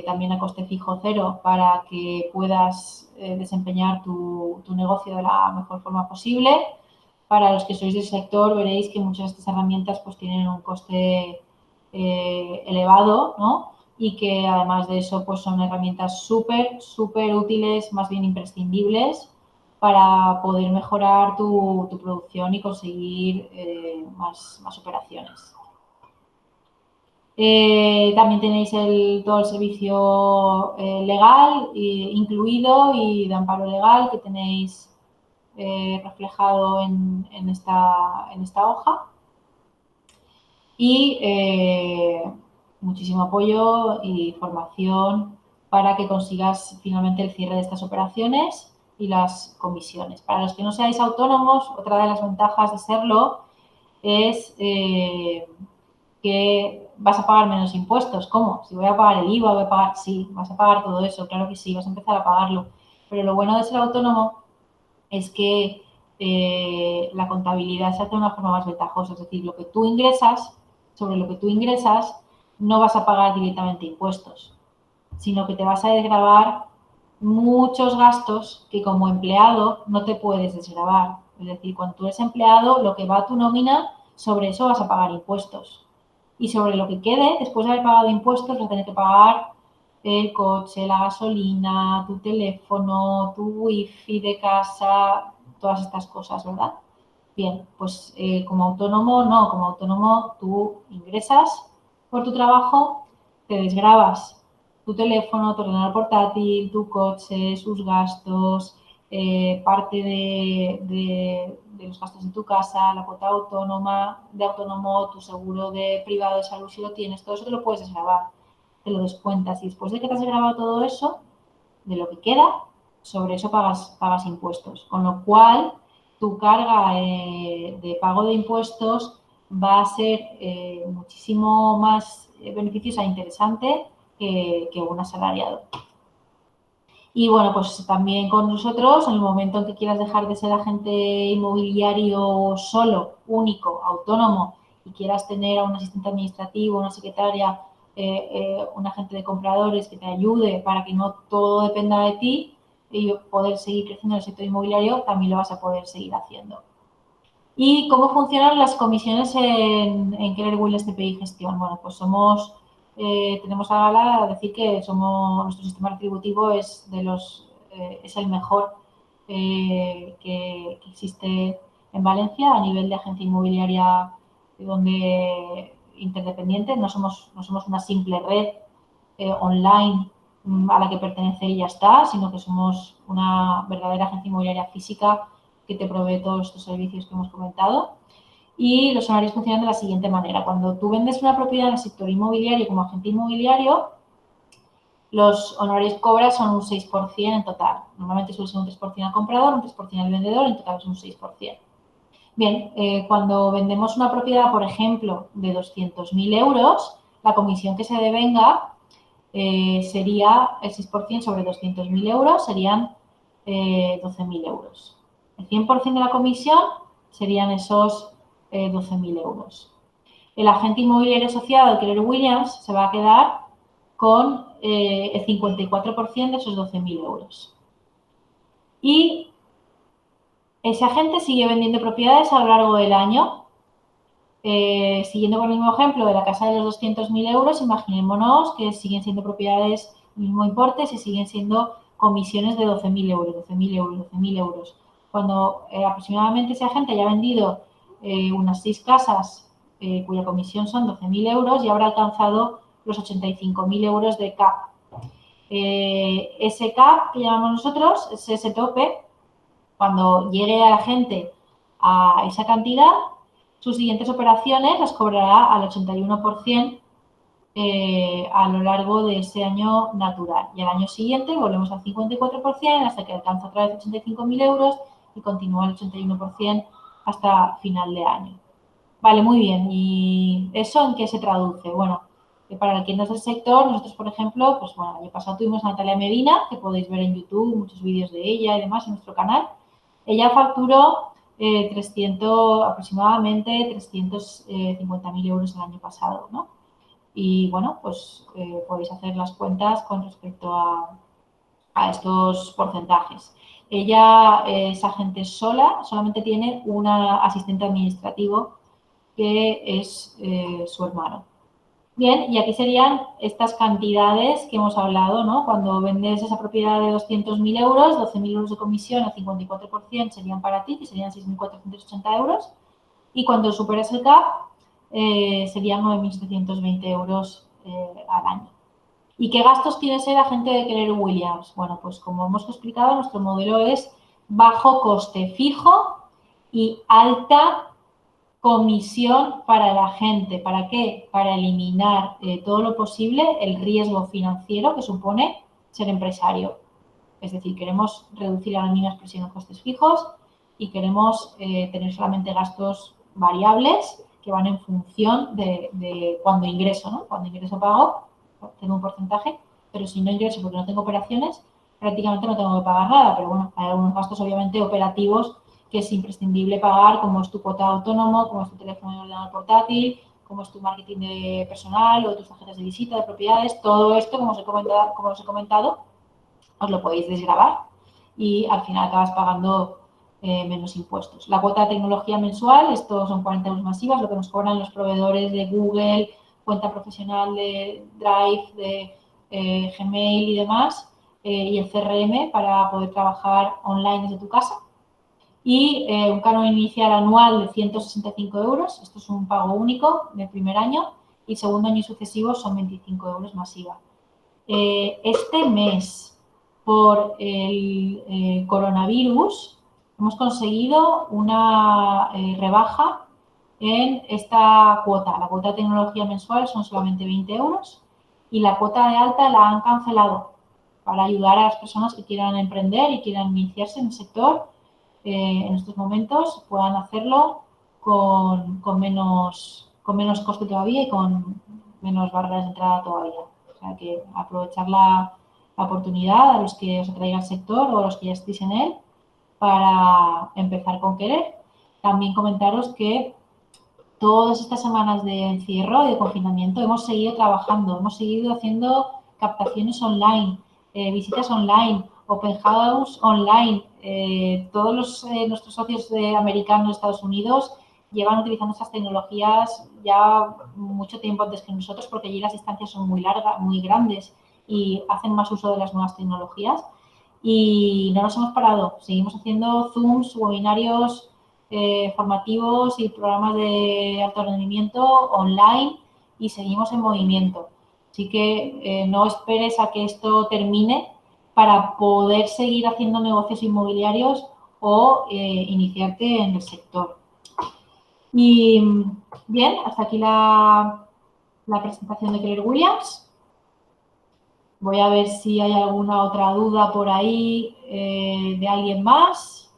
también a coste fijo cero, para que puedas desempeñar tu negocio de la mejor forma posible. Para los que sois del sector veréis que muchas de estas herramientas pues tienen un coste elevado, ¿no? Y que además de eso pues son herramientas súper útiles, más bien imprescindibles, para poder mejorar tu producción y conseguir más operaciones. También tenéis todo el servicio legal incluido y de amparo legal que tenéis reflejado en esta hoja. Y muchísimo apoyo y formación para que consigas finalmente el cierre de estas operaciones y las comisiones. Para los que no seáis autónomos, otra de las ventajas de serlo es que vas a pagar menos impuestos. ¿Cómo? Si voy a pagar el IVA, voy a pagar... Sí, vas a pagar todo eso, claro que sí, vas a empezar a pagarlo. Pero lo bueno de ser autónomo es que la contabilidad se hace de una forma más ventajosa. Es decir, lo que tú ingresas, sobre lo que tú ingresas, no vas a pagar directamente impuestos, sino que te vas a desgravar muchos gastos que como empleado no te puedes desgravar. Es decir, cuando tú eres empleado, lo que va a tu nómina, sobre eso vas a pagar impuestos. Y sobre lo que quede, después de haber pagado impuestos, vas a tener que pagar el coche, la gasolina, tu teléfono, tu wifi de casa, todas estas cosas, ¿verdad? Bien, pues como autónomo, no, como autónomo tú ingresas por tu trabajo, te desgravas tu teléfono, tu ordenador portátil, tu coche, sus gastos, parte de los gastos de tu casa, la cuota autónoma, de autónomo, tu seguro de privado de salud si lo tienes, todo eso te lo puedes desgravar, te lo descuentas y después de que te has desgravado todo eso, de lo que queda, sobre eso pagas impuestos, con lo cual tu carga de pago de impuestos va a ser muchísimo más beneficiosa e interesante que un asalariado. Y bueno, pues también con nosotros, en el momento en que quieras dejar de ser agente inmobiliario solo, único, autónomo, y quieras tener a un asistente administrativo, una secretaria, un agente de compradores que te ayude para que no todo dependa de ti y poder seguir creciendo en el sector inmobiliario, también lo vas a poder seguir haciendo. ¿Y cómo funcionan las comisiones en Keller Williams TPI Gestión? Bueno, pues tenemos a gala decir que nuestro sistema retributivo es el mejor que existe en Valencia a nivel de agencia inmobiliaria interdependiente. No somos una simple red online a la que pertenecer y ya está, sino que somos una verdadera agencia inmobiliaria física que te provee todos estos servicios que hemos comentado. Y los horarios funcionan de la siguiente manera. Cuando tú vendes una propiedad en el sector inmobiliario como agente inmobiliario, los honorarios que cobras son un 6% en total. Normalmente suele ser un 3% al comprador, un 3% al vendedor, en total es un 6%. Bien, cuando vendemos una propiedad, por ejemplo, de 200.000 euros, la comisión que se devenga sería el 6% sobre 200.000 euros, serían 12.000 euros. El 100% de la comisión serían esos 12.000 euros. El agente inmobiliario asociado de Keller Williams se va a quedar con el 54% de esos 12.000 euros. Y ese agente sigue vendiendo propiedades a lo largo del año. Siguiendo con el mismo ejemplo de la casa de los 200.000 euros, imaginémonos que siguen siendo propiedades del mismo importe, si siguen siendo comisiones de 12.000 euros, 12.000 euros, 12.000 euros. Cuando aproximadamente ese agente haya vendido unas 6 casas cuya comisión son 12.000 euros, ya habrá alcanzado los 85.000 euros de CAP. Ese CAP que llamamos nosotros, es ese tope, cuando llegue a la gente a esa cantidad, sus siguientes operaciones las cobrará al 81% a lo largo de ese año natural. Y al año siguiente volvemos al 54% hasta que alcanza otra vez 85.000 euros y continúa el 81% hasta final de año. Vale, muy bien. ¿Y eso en qué se traduce? Bueno, para quien no es del sector, nosotros, por ejemplo, pues bueno, el año pasado tuvimos a Natalia Medina, que podéis ver en YouTube, muchos vídeos de ella y demás en nuestro canal. Ella facturó aproximadamente 350.000 euros el año pasado, ¿no? Y bueno, pues podéis hacer las cuentas con respecto a estos porcentajes. Ella es agente sola, solamente tiene un asistente administrativo que es su hermano. Bien, y aquí serían estas cantidades que hemos hablado, ¿no? Cuando vendes esa propiedad de 200.000 euros, 12.000 euros de comisión, el 54% serían para ti, que serían 6.480 euros. Y cuando superas el CAP, serían 9.720 euros al año. ¿Y qué gastos tiene ser agente de Keller Williams? Bueno, pues como hemos explicado, nuestro modelo es bajo coste fijo y alta comisión para el agente. ¿Para qué? Para eliminar todo lo posible el riesgo financiero que supone ser empresario. Es decir, queremos reducir a la mínima expresión los costes fijos y queremos tener solamente gastos variables que van en función de cuando ingreso, ¿no? Cuando ingreso pago, tengo un porcentaje, pero si no ingreso porque no tengo operaciones, prácticamente no tengo que pagar nada. Pero bueno, hay algunos gastos obviamente operativos que es imprescindible pagar, como es tu cuota de autónomo, como es tu teléfono y ordenador portátil, como es tu marketing de personal o tus tarjetas de visita, de propiedades. Todo esto, como os he comentado, os lo podéis desgravar y al final acabas pagando menos impuestos. La cuota de tecnología mensual, estos son 40 euros masivas, lo que nos cobran los proveedores de Google, cuenta profesional de Drive, de Gmail y demás, y el CRM para poder trabajar online desde tu casa. Y un canon inicial anual de 165 euros, esto es un pago único del primer año, y segundo año y sucesivos son 25 euros masiva. Este mes, por el coronavirus, hemos conseguido una rebaja en esta cuota. La cuota de tecnología mensual son solamente 20 euros y la cuota de alta la han cancelado para ayudar a las personas que quieran emprender y quieran iniciarse en el sector. En estos momentos puedan hacerlo con menos coste todavía y con menos barreras de entrada todavía. O sea que aprovechar la oportunidad a los que os atraiga el sector o a los que ya estéis en él para empezar con querer. También comentaros que todas estas semanas de encierro y de confinamiento hemos seguido trabajando, hemos seguido haciendo captaciones online, visitas online, open house online. Todos nuestros socios americanos de Estados Unidos llevan utilizando estas tecnologías ya mucho tiempo antes que nosotros porque allí las distancias son muy largas, muy grandes y hacen más uso de las nuevas tecnologías. Y no nos hemos parado, seguimos haciendo Zooms, webinarios formativos y programas de alto rendimiento online y seguimos en movimiento. Así que no esperes a que esto termine para poder seguir haciendo negocios inmobiliarios o iniciarte en el sector. Y bien, hasta aquí la presentación de Keller Williams. Voy a ver si hay alguna otra duda por ahí de alguien más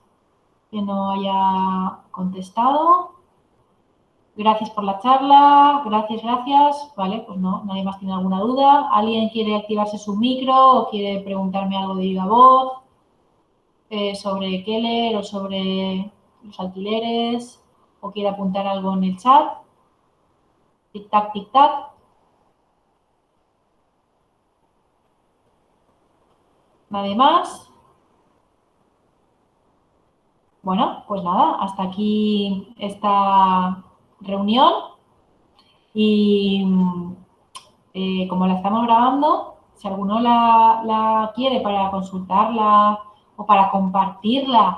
que no haya contestado. Gracias por la charla. Gracias. Vale, pues no, nadie más tiene alguna duda. ¿Alguien quiere activarse su micro o quiere preguntarme algo de viva voz sobre Keller o sobre los alquileres o quiere apuntar algo en el chat? Tic-tac, tic-tac. ¿Nadie más? Bueno, pues nada, hasta aquí esta reunión y como la estamos grabando, si alguno la quiere para consultarla o para compartirla